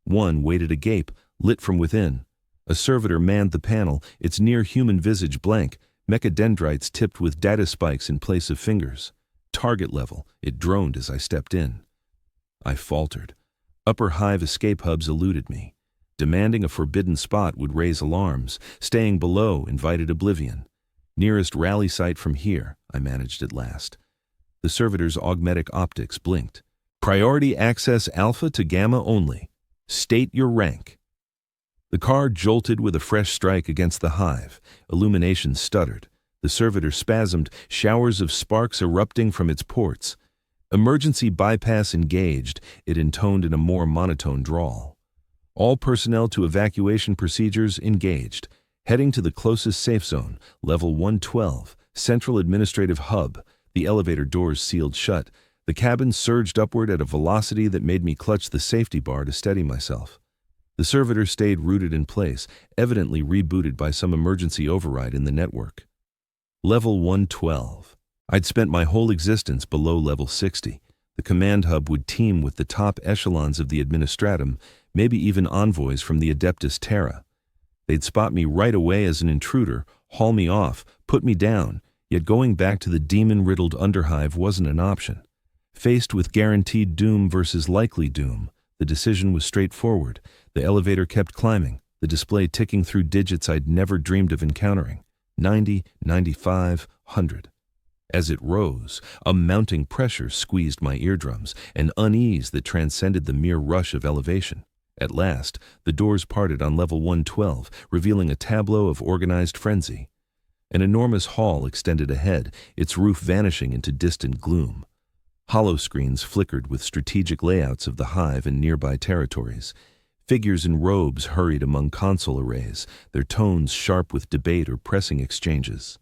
Speaker 1: One waited agape, lit from within. A servitor manned the panel, its near-human visage blank, mechadendrites tipped with data spikes in place of fingers. Target level, it droned as I stepped in. I faltered. Upper hive escape hubs eluded me. Demanding a forbidden spot would raise alarms. Staying below invited oblivion. Nearest rally site from here, I managed at last. The servitor's augmetic optics blinked. Priority access alpha to gamma only. State your rank. The car jolted with a fresh strike against the hive. Illumination stuttered. The servitor spasmed, showers of sparks erupting from its ports. Emergency bypass engaged, it intoned in a more monotone drawl. All personnel to evacuation procedures engaged. Heading to the closest safe zone, level 112, Central Administrative Hub. The elevator doors sealed shut. The cabin surged upward at a velocity that made me clutch the safety bar to steady myself. The servitor stayed rooted in place, evidently rebooted by some emergency override in the network. Level 112. I'd spent my whole existence below level 60. The command hub would team with the top echelons of the administratum, maybe even envoys from the Adeptus Terra. They'd spot me right away as an intruder, haul me off, put me down, yet going back to the demon-riddled underhive wasn't an option. Faced with guaranteed doom versus likely doom, the decision was straightforward. The elevator kept climbing, the display ticking through digits I'd never dreamed of encountering. 90, 95, 100. As it rose, a mounting pressure squeezed my eardrums, an unease that transcended the mere rush of elevation. At last, the doors parted on level 112, revealing a tableau of organized frenzy. An enormous hall extended ahead, its roof vanishing into distant gloom. Hollow screens flickered with strategic layouts of the hive and nearby territories. Figures in robes hurried among console arrays, their tones sharp with debate or pressing exchanges.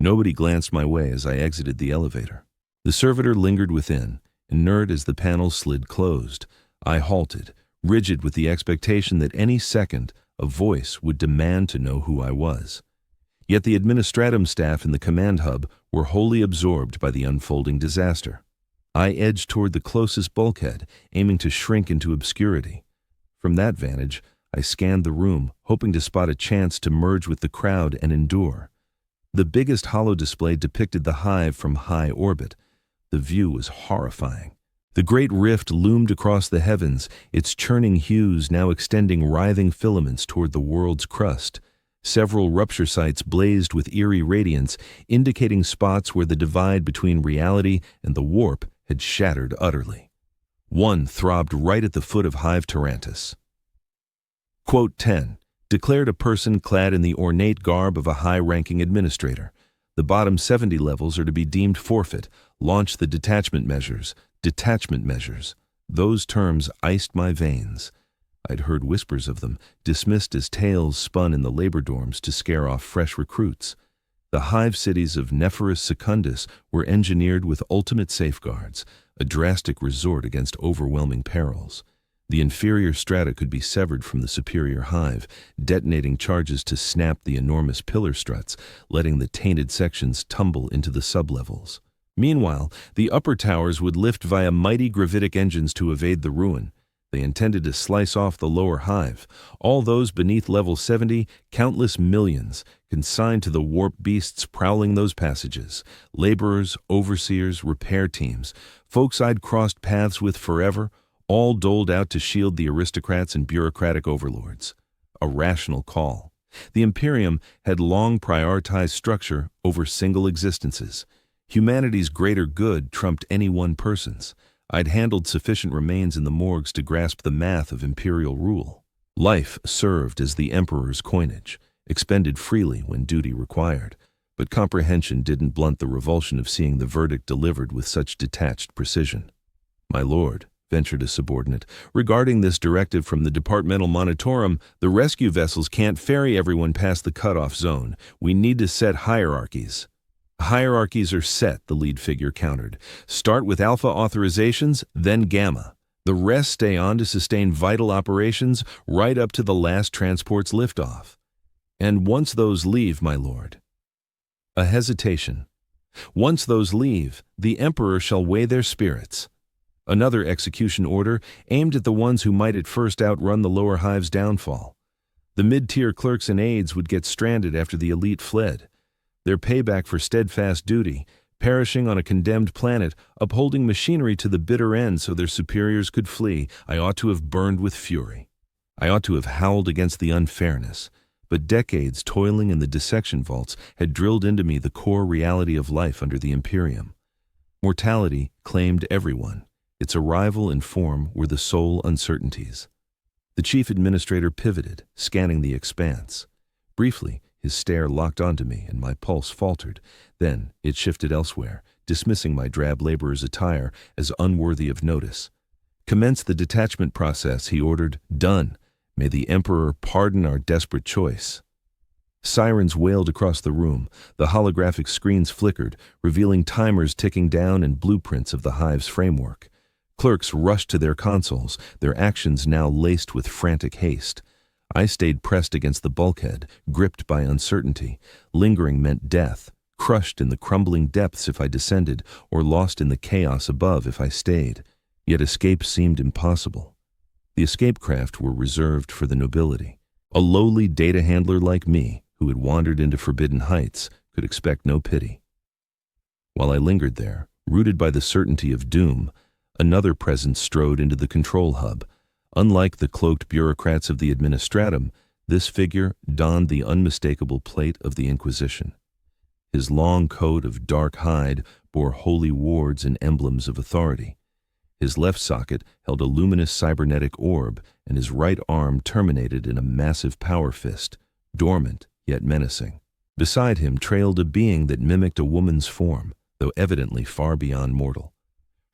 Speaker 1: Nobody glanced my way as I exited the elevator. The servitor lingered within, inert as the panel slid closed. I halted, rigid with the expectation that any second a voice would demand to know who I was. Yet the administratum staff in the command hub were wholly absorbed by the unfolding disaster. I edged toward the closest bulkhead, aiming to shrink into obscurity. From that vantage, I scanned the room, hoping to spot a chance to merge with the crowd and endure. The biggest holo display depicted the hive from high orbit. The view was horrifying. The great rift loomed across the heavens, its churning hues now extending writhing filaments toward the world's crust. Several rupture sites blazed with eerie radiance, indicating spots where the divide between reality and the warp had shattered utterly. One throbbed right at the foot of Hive Tarantus. Quote 10. Declared a person clad in the ornate garb of a high-ranking administrator. The bottom 70 levels are to be deemed forfeit. Launch the detachment measures. Detachment measures. Those terms iced my veins. I'd heard whispers of them, dismissed as tales spun in the labor dorms to scare off fresh recruits. The hive cities of Nephorus Secundus were engineered with ultimate safeguards, a drastic resort against overwhelming perils. The inferior strata could be severed from the superior hive, detonating charges to snap the enormous pillar struts, letting the tainted sections tumble into the sublevels. Meanwhile, the upper towers would lift via mighty gravitic engines to evade the ruin. They intended to slice off the lower hive, all those beneath level 70, countless millions, consigned to the warp beasts prowling those passages, laborers, overseers, repair teams, folks I'd crossed paths with forever, all doled out to shield the aristocrats and bureaucratic overlords. A rational call. The Imperium had long prioritized structure over single existences. Humanity's greater good trumped any one person's. I'd handled sufficient remains in the morgues to grasp the math of imperial rule. Life served as the emperor's coinage, expended freely when duty required, but comprehension didn't blunt the revulsion of seeing the verdict delivered with such detached precision. "My lord," ventured a subordinate, "regarding this directive from the departmental monitorum, the rescue vessels can't ferry everyone past the cutoff zone. We need to set hierarchies." "Hierarchies are set," the lead figure countered. "Start with alpha authorizations, then gamma. The rest stay on to sustain vital operations right up to the last transport's liftoff. And once those leave, my lord." A hesitation. "Once those leave, the emperor shall weigh their spirits." Another execution order aimed at the ones who might at first outrun the lower hive's downfall. The mid-tier clerks and aides would get stranded after the elite fled. Their payback for steadfast duty, perishing on a condemned planet, upholding machinery to the bitter end so their superiors could flee. I ought to have burned with fury. I ought to have howled against the unfairness. But decades toiling in the dissection vaults had drilled into me the core reality of life under the Imperium. Mortality claimed everyone. Its arrival and form were the sole uncertainties. The chief administrator pivoted, scanning the expanse. Briefly, his stare locked onto me and my pulse faltered. Then it shifted elsewhere, dismissing my drab laborer's attire as unworthy of notice. "Commence the detachment process," he ordered. "Done. May the Emperor pardon our desperate choice." Sirens wailed across the room. The holographic screens flickered, revealing timers ticking down and blueprints of the hive's framework. Clerks rushed to their consoles, their actions now laced with frantic haste. I stayed pressed against the bulkhead, gripped by uncertainty. Lingering meant death, crushed in the crumbling depths if I descended, or lost in the chaos above if I stayed. Yet escape seemed impossible. The escape craft were reserved for the nobility. A lowly data handler like me, who had wandered into forbidden heights, could expect no pity. While I lingered there, rooted by the certainty of doom, another presence strode into the control hub. Unlike the cloaked bureaucrats of the administratum, this figure donned the unmistakable plate of the Inquisition. His long coat of dark hide bore holy wards and emblems of authority. His left socket held a luminous cybernetic orb, and his right arm terminated in a massive power fist, dormant yet menacing. Beside him trailed a being that mimicked a woman's form, though evidently far beyond mortal.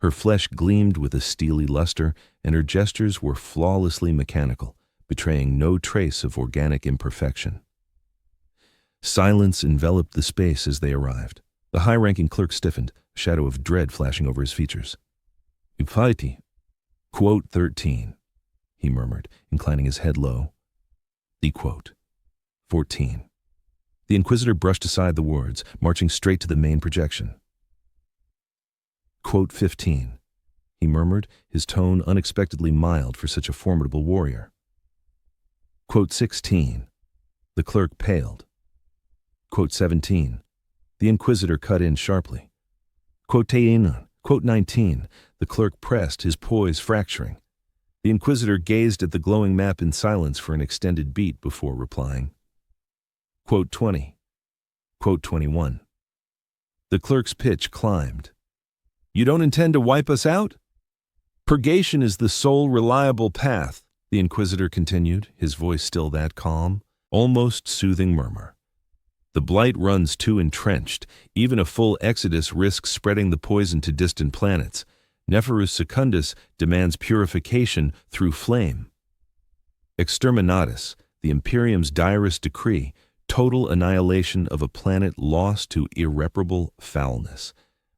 Speaker 1: Her flesh gleamed with a steely luster, and her gestures were flawlessly mechanical, betraying no trace of organic imperfection. Silence enveloped the space as they arrived. The high-ranking clerk stiffened, a shadow of dread flashing over his features. "Uphaiti, quote 13, he murmured, inclining his head low. The quote. 14. The Inquisitor brushed aside the words, marching straight to the main projection. "Quote 15, he murmured, his tone unexpectedly mild for such a formidable warrior. "Quote 16, the clerk paled. "Quote 17, the Inquisitor cut in sharply. "Quote 18, quote 19, the clerk pressed, his poise fracturing. The Inquisitor gazed at the glowing map in silence for an extended beat before replying. "Quote 20, quote 21. The clerk's pitch climbed. "You don't intend to wipe us out?" "Purgation is the sole reliable path," the Inquisitor continued, his voice still that calm, almost soothing murmur. "The blight runs too entrenched. Even a full exodus risks spreading the poison to distant planets. Nephirus Secundus demands purification through flame. Exterminatus, the Imperium's direst decree, total annihilation of a planet lost to irreparable foulness.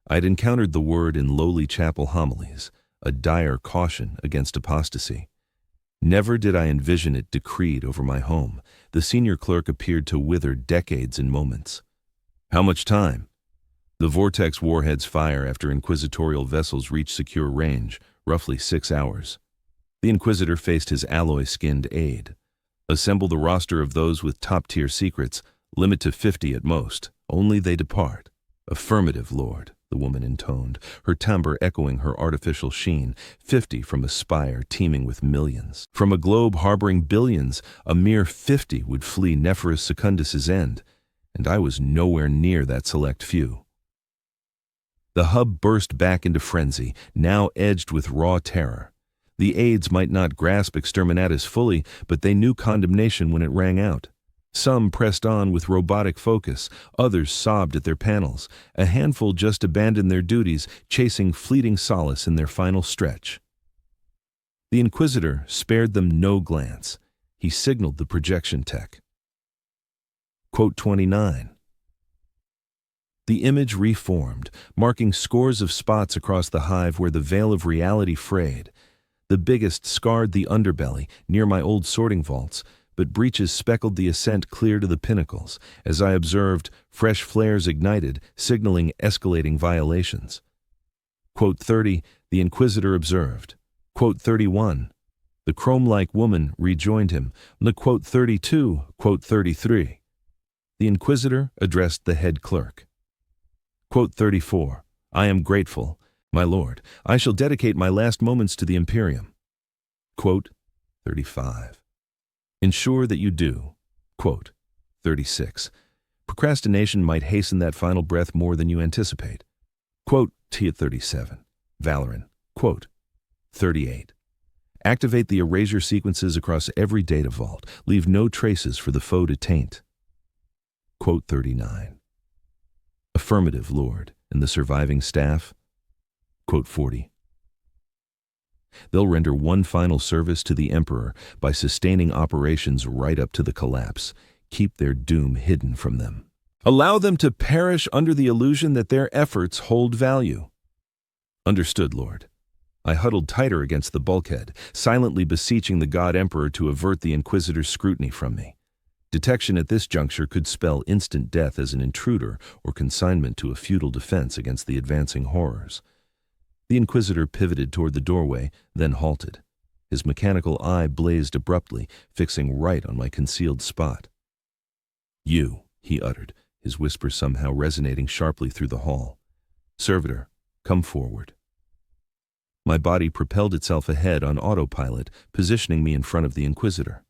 Speaker 1: I'd encountered the word in lowly chapel homilies, a dire caution against apostasy. Never did I envision it decreed over my home. The senior clerk appeared to wither decades in moments. How much time? The vortex warheads fire after inquisitorial vessels reach secure range, roughly 6 hours. The Inquisitor faced his alloy-skinned aide. Assemble the roster of those with top-tier secrets, limit to 50 at most. Only they depart. Affirmative, Lord, the woman intoned, her timbre echoing her artificial sheen. 50 from a spire teeming with millions. From a globe harboring billions, a mere 50 would flee Nephirus Secundus's end, and I was nowhere near that select few. The hub burst back into frenzy, now edged with raw terror. The aides might not grasp exterminatus fully, but they knew condemnation when it rang out. Some pressed on with robotic focus, others sobbed at their panels. A handful just abandoned their duties, chasing fleeting solace in their final stretch. The Inquisitor spared them no glance. He signaled the projection tech. Quote 29. The image reformed, marking scores of spots across the hive where the veil of reality frayed. The biggest scarred the underbelly, near my old sorting vaults, but breaches speckled the ascent clear to the pinnacles. As I observed, fresh flares ignited, signaling escalating violations. Quote 30, the Inquisitor observed. Quote 31, the chrome-like woman rejoined him. Quote 32, quote 33. The Inquisitor addressed the head clerk. Quote 34, I am grateful, my lord. I shall dedicate my last moments to the Imperium. Quote 35. Ensure that you do. Quote 36. Procrastination might hasten that final breath more than you anticipate. Quote T at 37. Valoran. Quote 38. Activate the erasure sequences across every data vault. Leave no traces for the foe to taint. Quote 39. Affirmative, Lord, and the surviving staff. Quote 40. They'll render one final service to the Emperor by sustaining operations right up to the collapse. Keep their doom hidden from them. Allow them to perish under the illusion that their efforts hold value. Understood, Lord. I huddled tighter against the bulkhead, silently beseeching the God Emperor to avert the Inquisitor's scrutiny from me. Detection at this juncture could spell instant death as an intruder or consignment to a futile defense against the advancing horrors. The Inquisitor pivoted toward the doorway, then halted. His mechanical eye blazed abruptly, fixing right on my concealed spot. You, he uttered, his whisper somehow resonating sharply through the hall. Servitor, come forward. My body propelled itself ahead on autopilot, positioning me in front of the Inquisitor.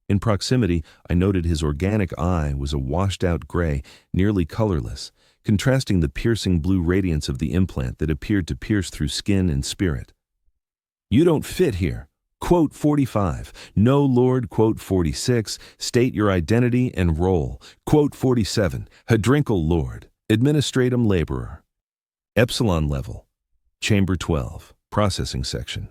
Speaker 1: In proximity, I noted his organic eye was a washed-out gray, nearly colorless, contrasting the piercing blue radiance of the implant that appeared to pierce through skin and spirit. You don't fit here. Quote 45. No, Lord. Quote 46. State your identity and role. Quote 47. Hadrinkle, Lord. Administratum laborer. Epsilon level. Chamber 12. Processing section.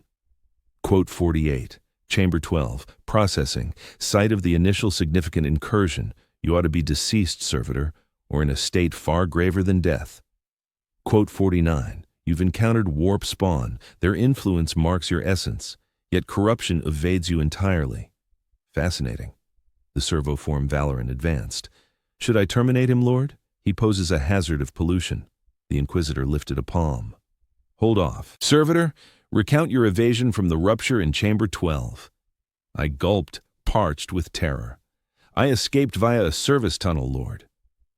Speaker 1: Quote 48. Chamber 12. Processing. Site of the initial significant incursion. You ought to be deceased, servitor, or in a state far graver than death. Quote 49. You've encountered warp spawn. Their influence marks your essence, yet corruption evades you entirely. Fascinating. The servoform Valoran advanced. Should I terminate him, Lord? He poses a hazard of pollution. The Inquisitor lifted a palm. Hold off. Servitor, recount your evasion from the rupture in Chamber 12. I gulped, parched with terror. I escaped via a service tunnel, Lord.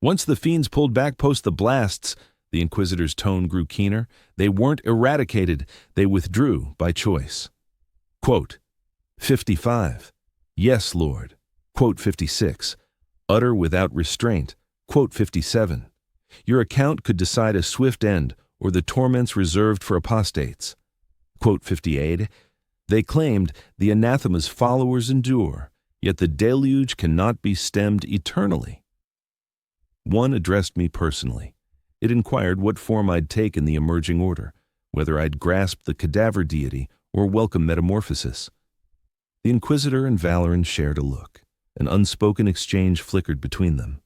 Speaker 1: Once the fiends pulled back post the blasts, the Inquisitor's tone grew keener. They weren't eradicated, they withdrew by choice. Quote 55. Yes, Lord. Quote 56. Utter without restraint. Quote 57. Your account could decide a swift end or the torments reserved for apostates. Quote 58. They claimed the anathema's followers endure, yet the deluge cannot be stemmed eternally. One addressed me personally. It inquired what form I'd take in the emerging order, whether I'd grasp the cadaver deity or welcome metamorphosis. The Inquisitor and Valoran shared a look. An unspoken exchange flickered between them.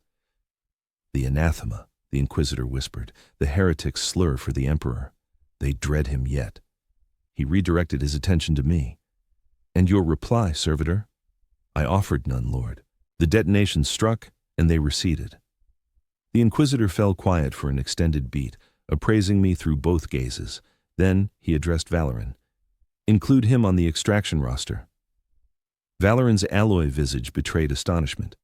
Speaker 1: The anathema, the Inquisitor whispered, the heretics slur for the Emperor. They dread him yet. He redirected his attention to me. "And your reply, servitor?" "I offered none, Lord. The detonation struck, and they receded." The Inquisitor fell quiet for an extended beat, appraising me through both gazes. Then he addressed Valoran. "Include him on the extraction roster." Valoran's alloy visage betrayed astonishment.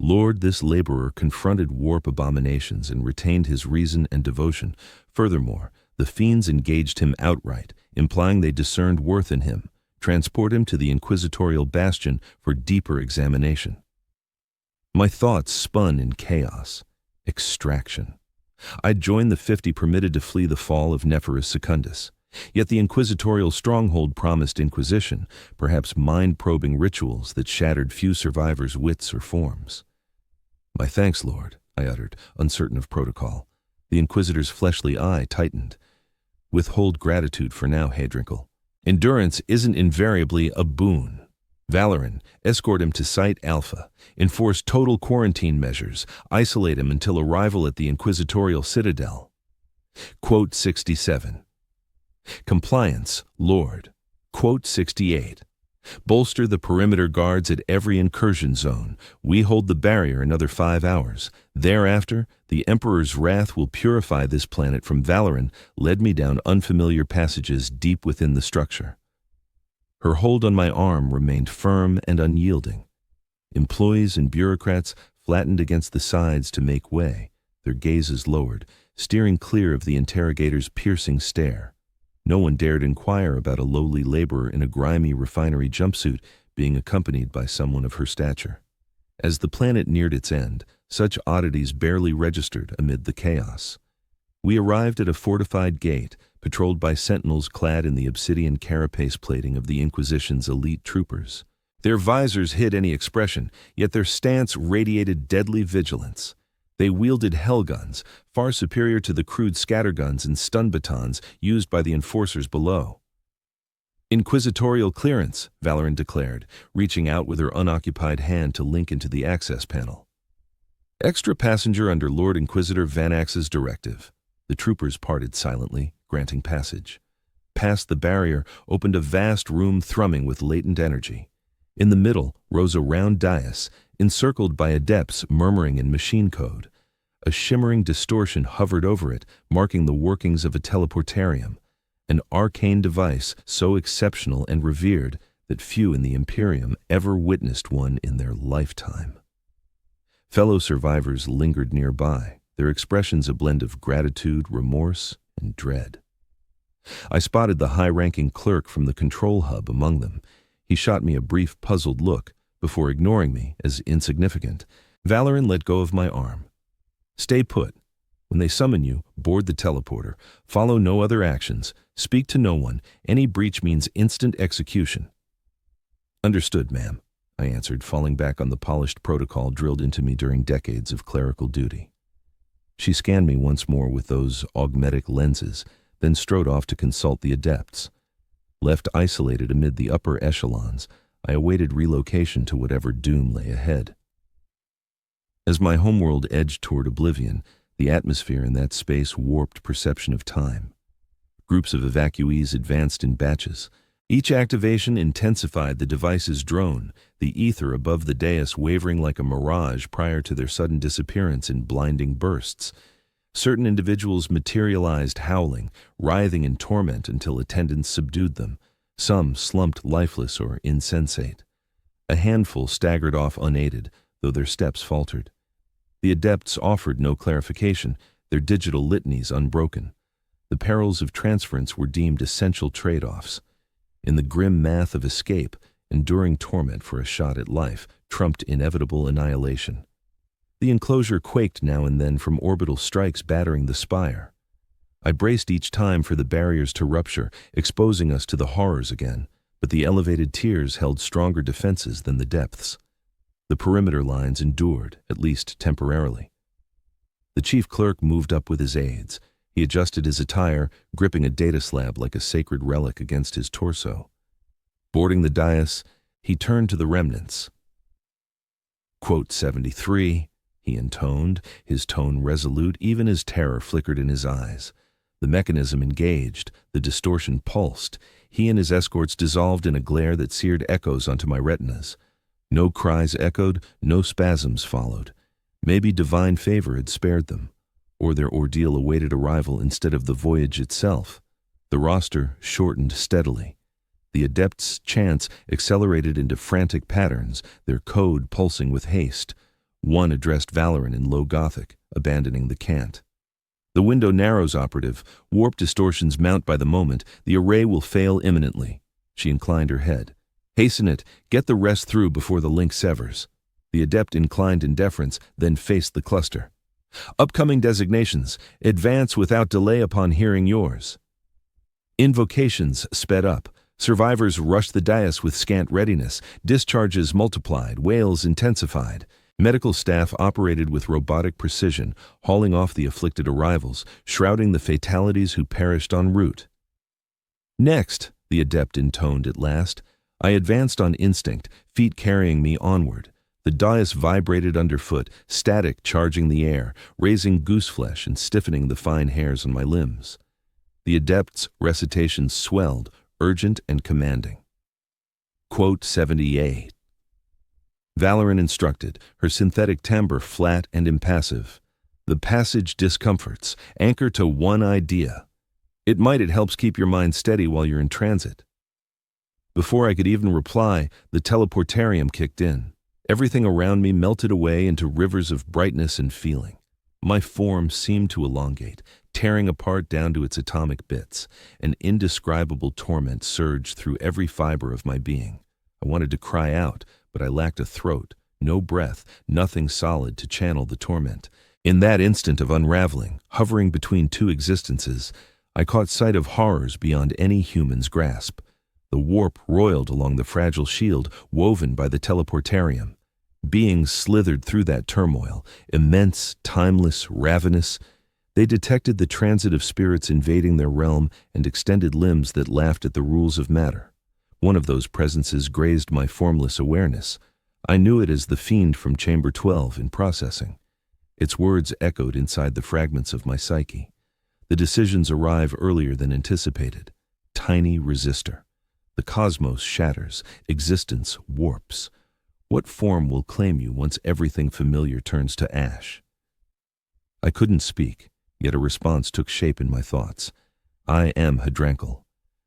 Speaker 1: "Lord, this laborer confronted warp abominations and retained his reason and devotion. Furthermore, the fiends engaged him outright, implying they discerned worth in him. Transport him to the inquisitorial bastion for deeper examination." My thoughts spun in chaos. Extraction. I'd joined the 50 permitted to flee the fall of Nephirus Secundus. Yet the inquisitorial stronghold promised inquisition, perhaps mind-probing rituals that shattered few survivors' wits or forms. "My thanks, Lord," I uttered, uncertain of protocol. The Inquisitor's fleshly eye tightened. "Withhold gratitude for now, Hadrinkle. Endurance isn't invariably a boon. Valoran, escort him to Site Alpha. Enforce total quarantine measures. Isolate him until arrival at the Inquisitorial Citadel." Quote 67. "Compliance, Lord." Quote 68. "Bolster the perimeter guards at every incursion zone. We hold the barrier another 5 hours. Thereafter, the Emperor's wrath will purify this planet from Valoran led me down unfamiliar passages deep within the structure." Her hold on my arm remained firm and unyielding. Employees and bureaucrats flattened against the sides to make way, their gazes lowered, steering clear of the interrogator's piercing stare. No one dared inquire about a lowly laborer in a grimy refinery jumpsuit being accompanied by someone of her stature. As the planet neared its end, such oddities barely registered amid the chaos. We arrived at a fortified gate, patrolled by sentinels clad in the obsidian carapace plating of the Inquisition's elite troopers. Their visors hid any expression, yet their stance radiated deadly vigilance. They wielded hellguns, far superior to the crude scatterguns and stun batons used by the enforcers below. "Inquisitorial clearance," Valoran declared, reaching out with her unoccupied hand to link into the access panel. "Extra passenger under Lord Inquisitor Vanax's directive." The troopers parted silently, granting passage. Past the barrier opened a vast room thrumming with latent energy. In the middle rose a round dais, encircled by adepts murmuring in machine code. A shimmering distortion hovered over it, marking the workings of a teleportarium, an arcane device so exceptional and revered that few in the Imperium ever witnessed one in their lifetime. Fellow survivors lingered nearby, their expressions a blend of gratitude, remorse, and dread. I spotted the high-ranking clerk from the control hub among them. He shot me a brief, puzzled look before ignoring me as insignificant. Valoran let go of my arm. "Stay put. When they summon you, board the teleporter. Follow no other actions. Speak to no one. Any breach means instant execution." "Understood, ma'am," I answered, falling back on the polished protocol drilled into me during decades of clerical duty. She scanned me once more with those augmetic lenses, then strode off to consult the adepts. Left isolated amid the upper echelons, I awaited relocation to whatever doom lay ahead. As my homeworld edged toward oblivion, the atmosphere in that space warped perception of time. Groups of evacuees advanced in batches. Each activation intensified the device's drone, the ether above the dais wavering like a mirage prior to their sudden disappearance in blinding bursts. Certain individuals materialized howling, writhing in torment until attendants subdued them. Some slumped lifeless or insensate. A handful staggered off unaided, though their steps faltered. The adepts offered no clarification, their digital litanies unbroken. The perils of transference were deemed essential trade-offs. In the grim math of escape, enduring torment for a shot at life trumped inevitable annihilation. The enclosure quaked now and then from orbital strikes battering the spire. I braced each time for the barriers to rupture, exposing us to the horrors again, but the elevated tiers held stronger defenses than the depths. The perimeter lines endured, at least temporarily. The chief clerk moved up with his aides. He adjusted his attire, gripping a data slab like a sacred relic against his torso. Boarding the dais, he turned to the remnants. Quote 73, he intoned, his tone resolute even as terror flickered in his eyes. The mechanism engaged, the distortion pulsed. He and his escorts dissolved in a glare that seared echoes onto my retinas. No cries echoed, no spasms followed. Maybe divine favor had spared them, or their ordeal awaited arrival instead of the voyage itself. The roster shortened steadily. The adepts' chants accelerated into frantic patterns, their code pulsing with haste. One addressed Valoran in low Gothic, abandoning the cant. The window narrows, operative. Warp distortions mount by the moment. The array will fail imminently. She inclined her head. Hasten it. Get the rest through before the link severs. The adept inclined in deference, then faced the cluster. Upcoming designations. Advance without delay upon hearing yours. Invocations sped up. Survivors rushed the dais with scant readiness. Discharges multiplied. Wails intensified. Medical staff operated with robotic precision, hauling off the afflicted arrivals, shrouding the fatalities who perished en route. Next, the adept intoned at last, I advanced on instinct, feet carrying me onward. The dais vibrated underfoot, static charging the air, raising gooseflesh and stiffening the fine hairs on my limbs. The adept's recitations swelled, urgent and commanding. Quote 78. Valoran instructed, her synthetic timbre flat and impassive. The passage discomforts, anchor to one idea. It helps keep your mind steady while you're in transit. Before I could even reply, the teleportarium kicked in. Everything around me melted away into rivers of brightness and feeling. My form seemed to elongate, tearing apart down to its atomic bits. An indescribable torment surged through every fiber of my being. I wanted to cry out, but I lacked a throat, no breath, nothing solid to channel the torment. In that instant of unraveling, hovering between two existences, I caught sight of horrors beyond any human's grasp. The warp roiled along the fragile shield woven by the teleportarium. Beings slithered through that turmoil, immense, timeless, ravenous. They detected the transit of spirits invading their realm and extended limbs that laughed at the rules of matter. One of those presences grazed my formless awareness. I knew it as the fiend from Chamber 12 in processing. Its words echoed inside the fragments of my psyche. The decisions arrive earlier than anticipated. Tiny resistor. The cosmos shatters. Existence warps. What form will claim you once everything familiar turns to ash? I couldn't speak, yet a response took shape in my thoughts. I am Hadrankel.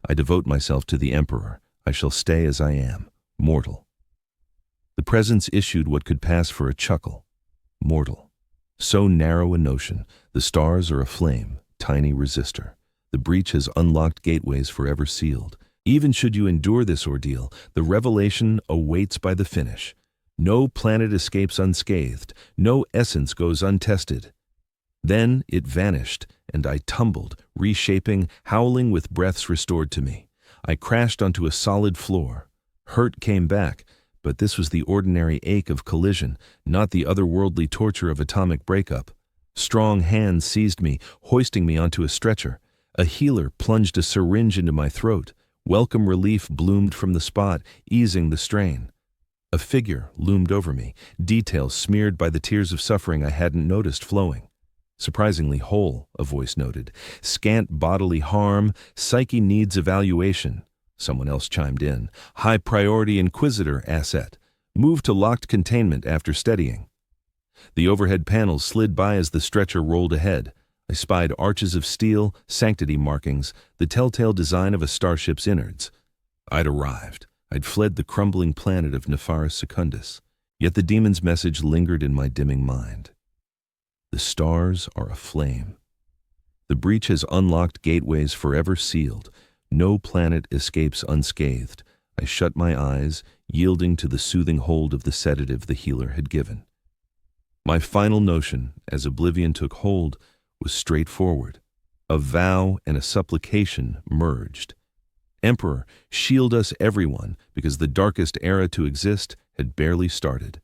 Speaker 1: I devote myself to the Emperor. I shall stay as I am, mortal. The presence issued what could pass for a chuckle. Mortal. So narrow a notion. The stars are aflame, tiny resistor. The breach has unlocked gateways forever sealed. Even should you endure this ordeal, the revelation awaits by the finish. No planet escapes unscathed. No essence goes untested. Then it vanished, and I tumbled, reshaping, howling with breaths restored to me. I crashed onto a solid floor. Hurt came back, but this was the ordinary ache of collision, not the otherworldly torture of atomic breakup. Strong hands seized me, hoisting me onto a stretcher. A healer plunged a syringe into my throat. Welcome relief bloomed from the spot, easing the strain. A figure loomed over me, details smeared by the tears of suffering I hadn't noticed flowing. Surprisingly whole, a voice noted. Scant bodily harm, psyche needs evaluation. Someone else chimed in. High priority Inquisitor asset. Move to locked containment after steadying. The overhead panels slid by as the stretcher rolled ahead. I spied arches of steel, sanctity markings, the telltale design of a starship's innards. I'd arrived. I'd fled the crumbling planet of Nefaris Secundus. Yet the demon's message lingered in my dimming mind. The stars are aflame. The breach has unlocked gateways forever sealed. No planet escapes unscathed. I shut my eyes, yielding to the soothing hold of the sedative the healer had given. My final notion, as oblivion took hold, was straightforward. A vow and a supplication merged. Emperor, shield us everyone, because the darkest era to exist had barely started.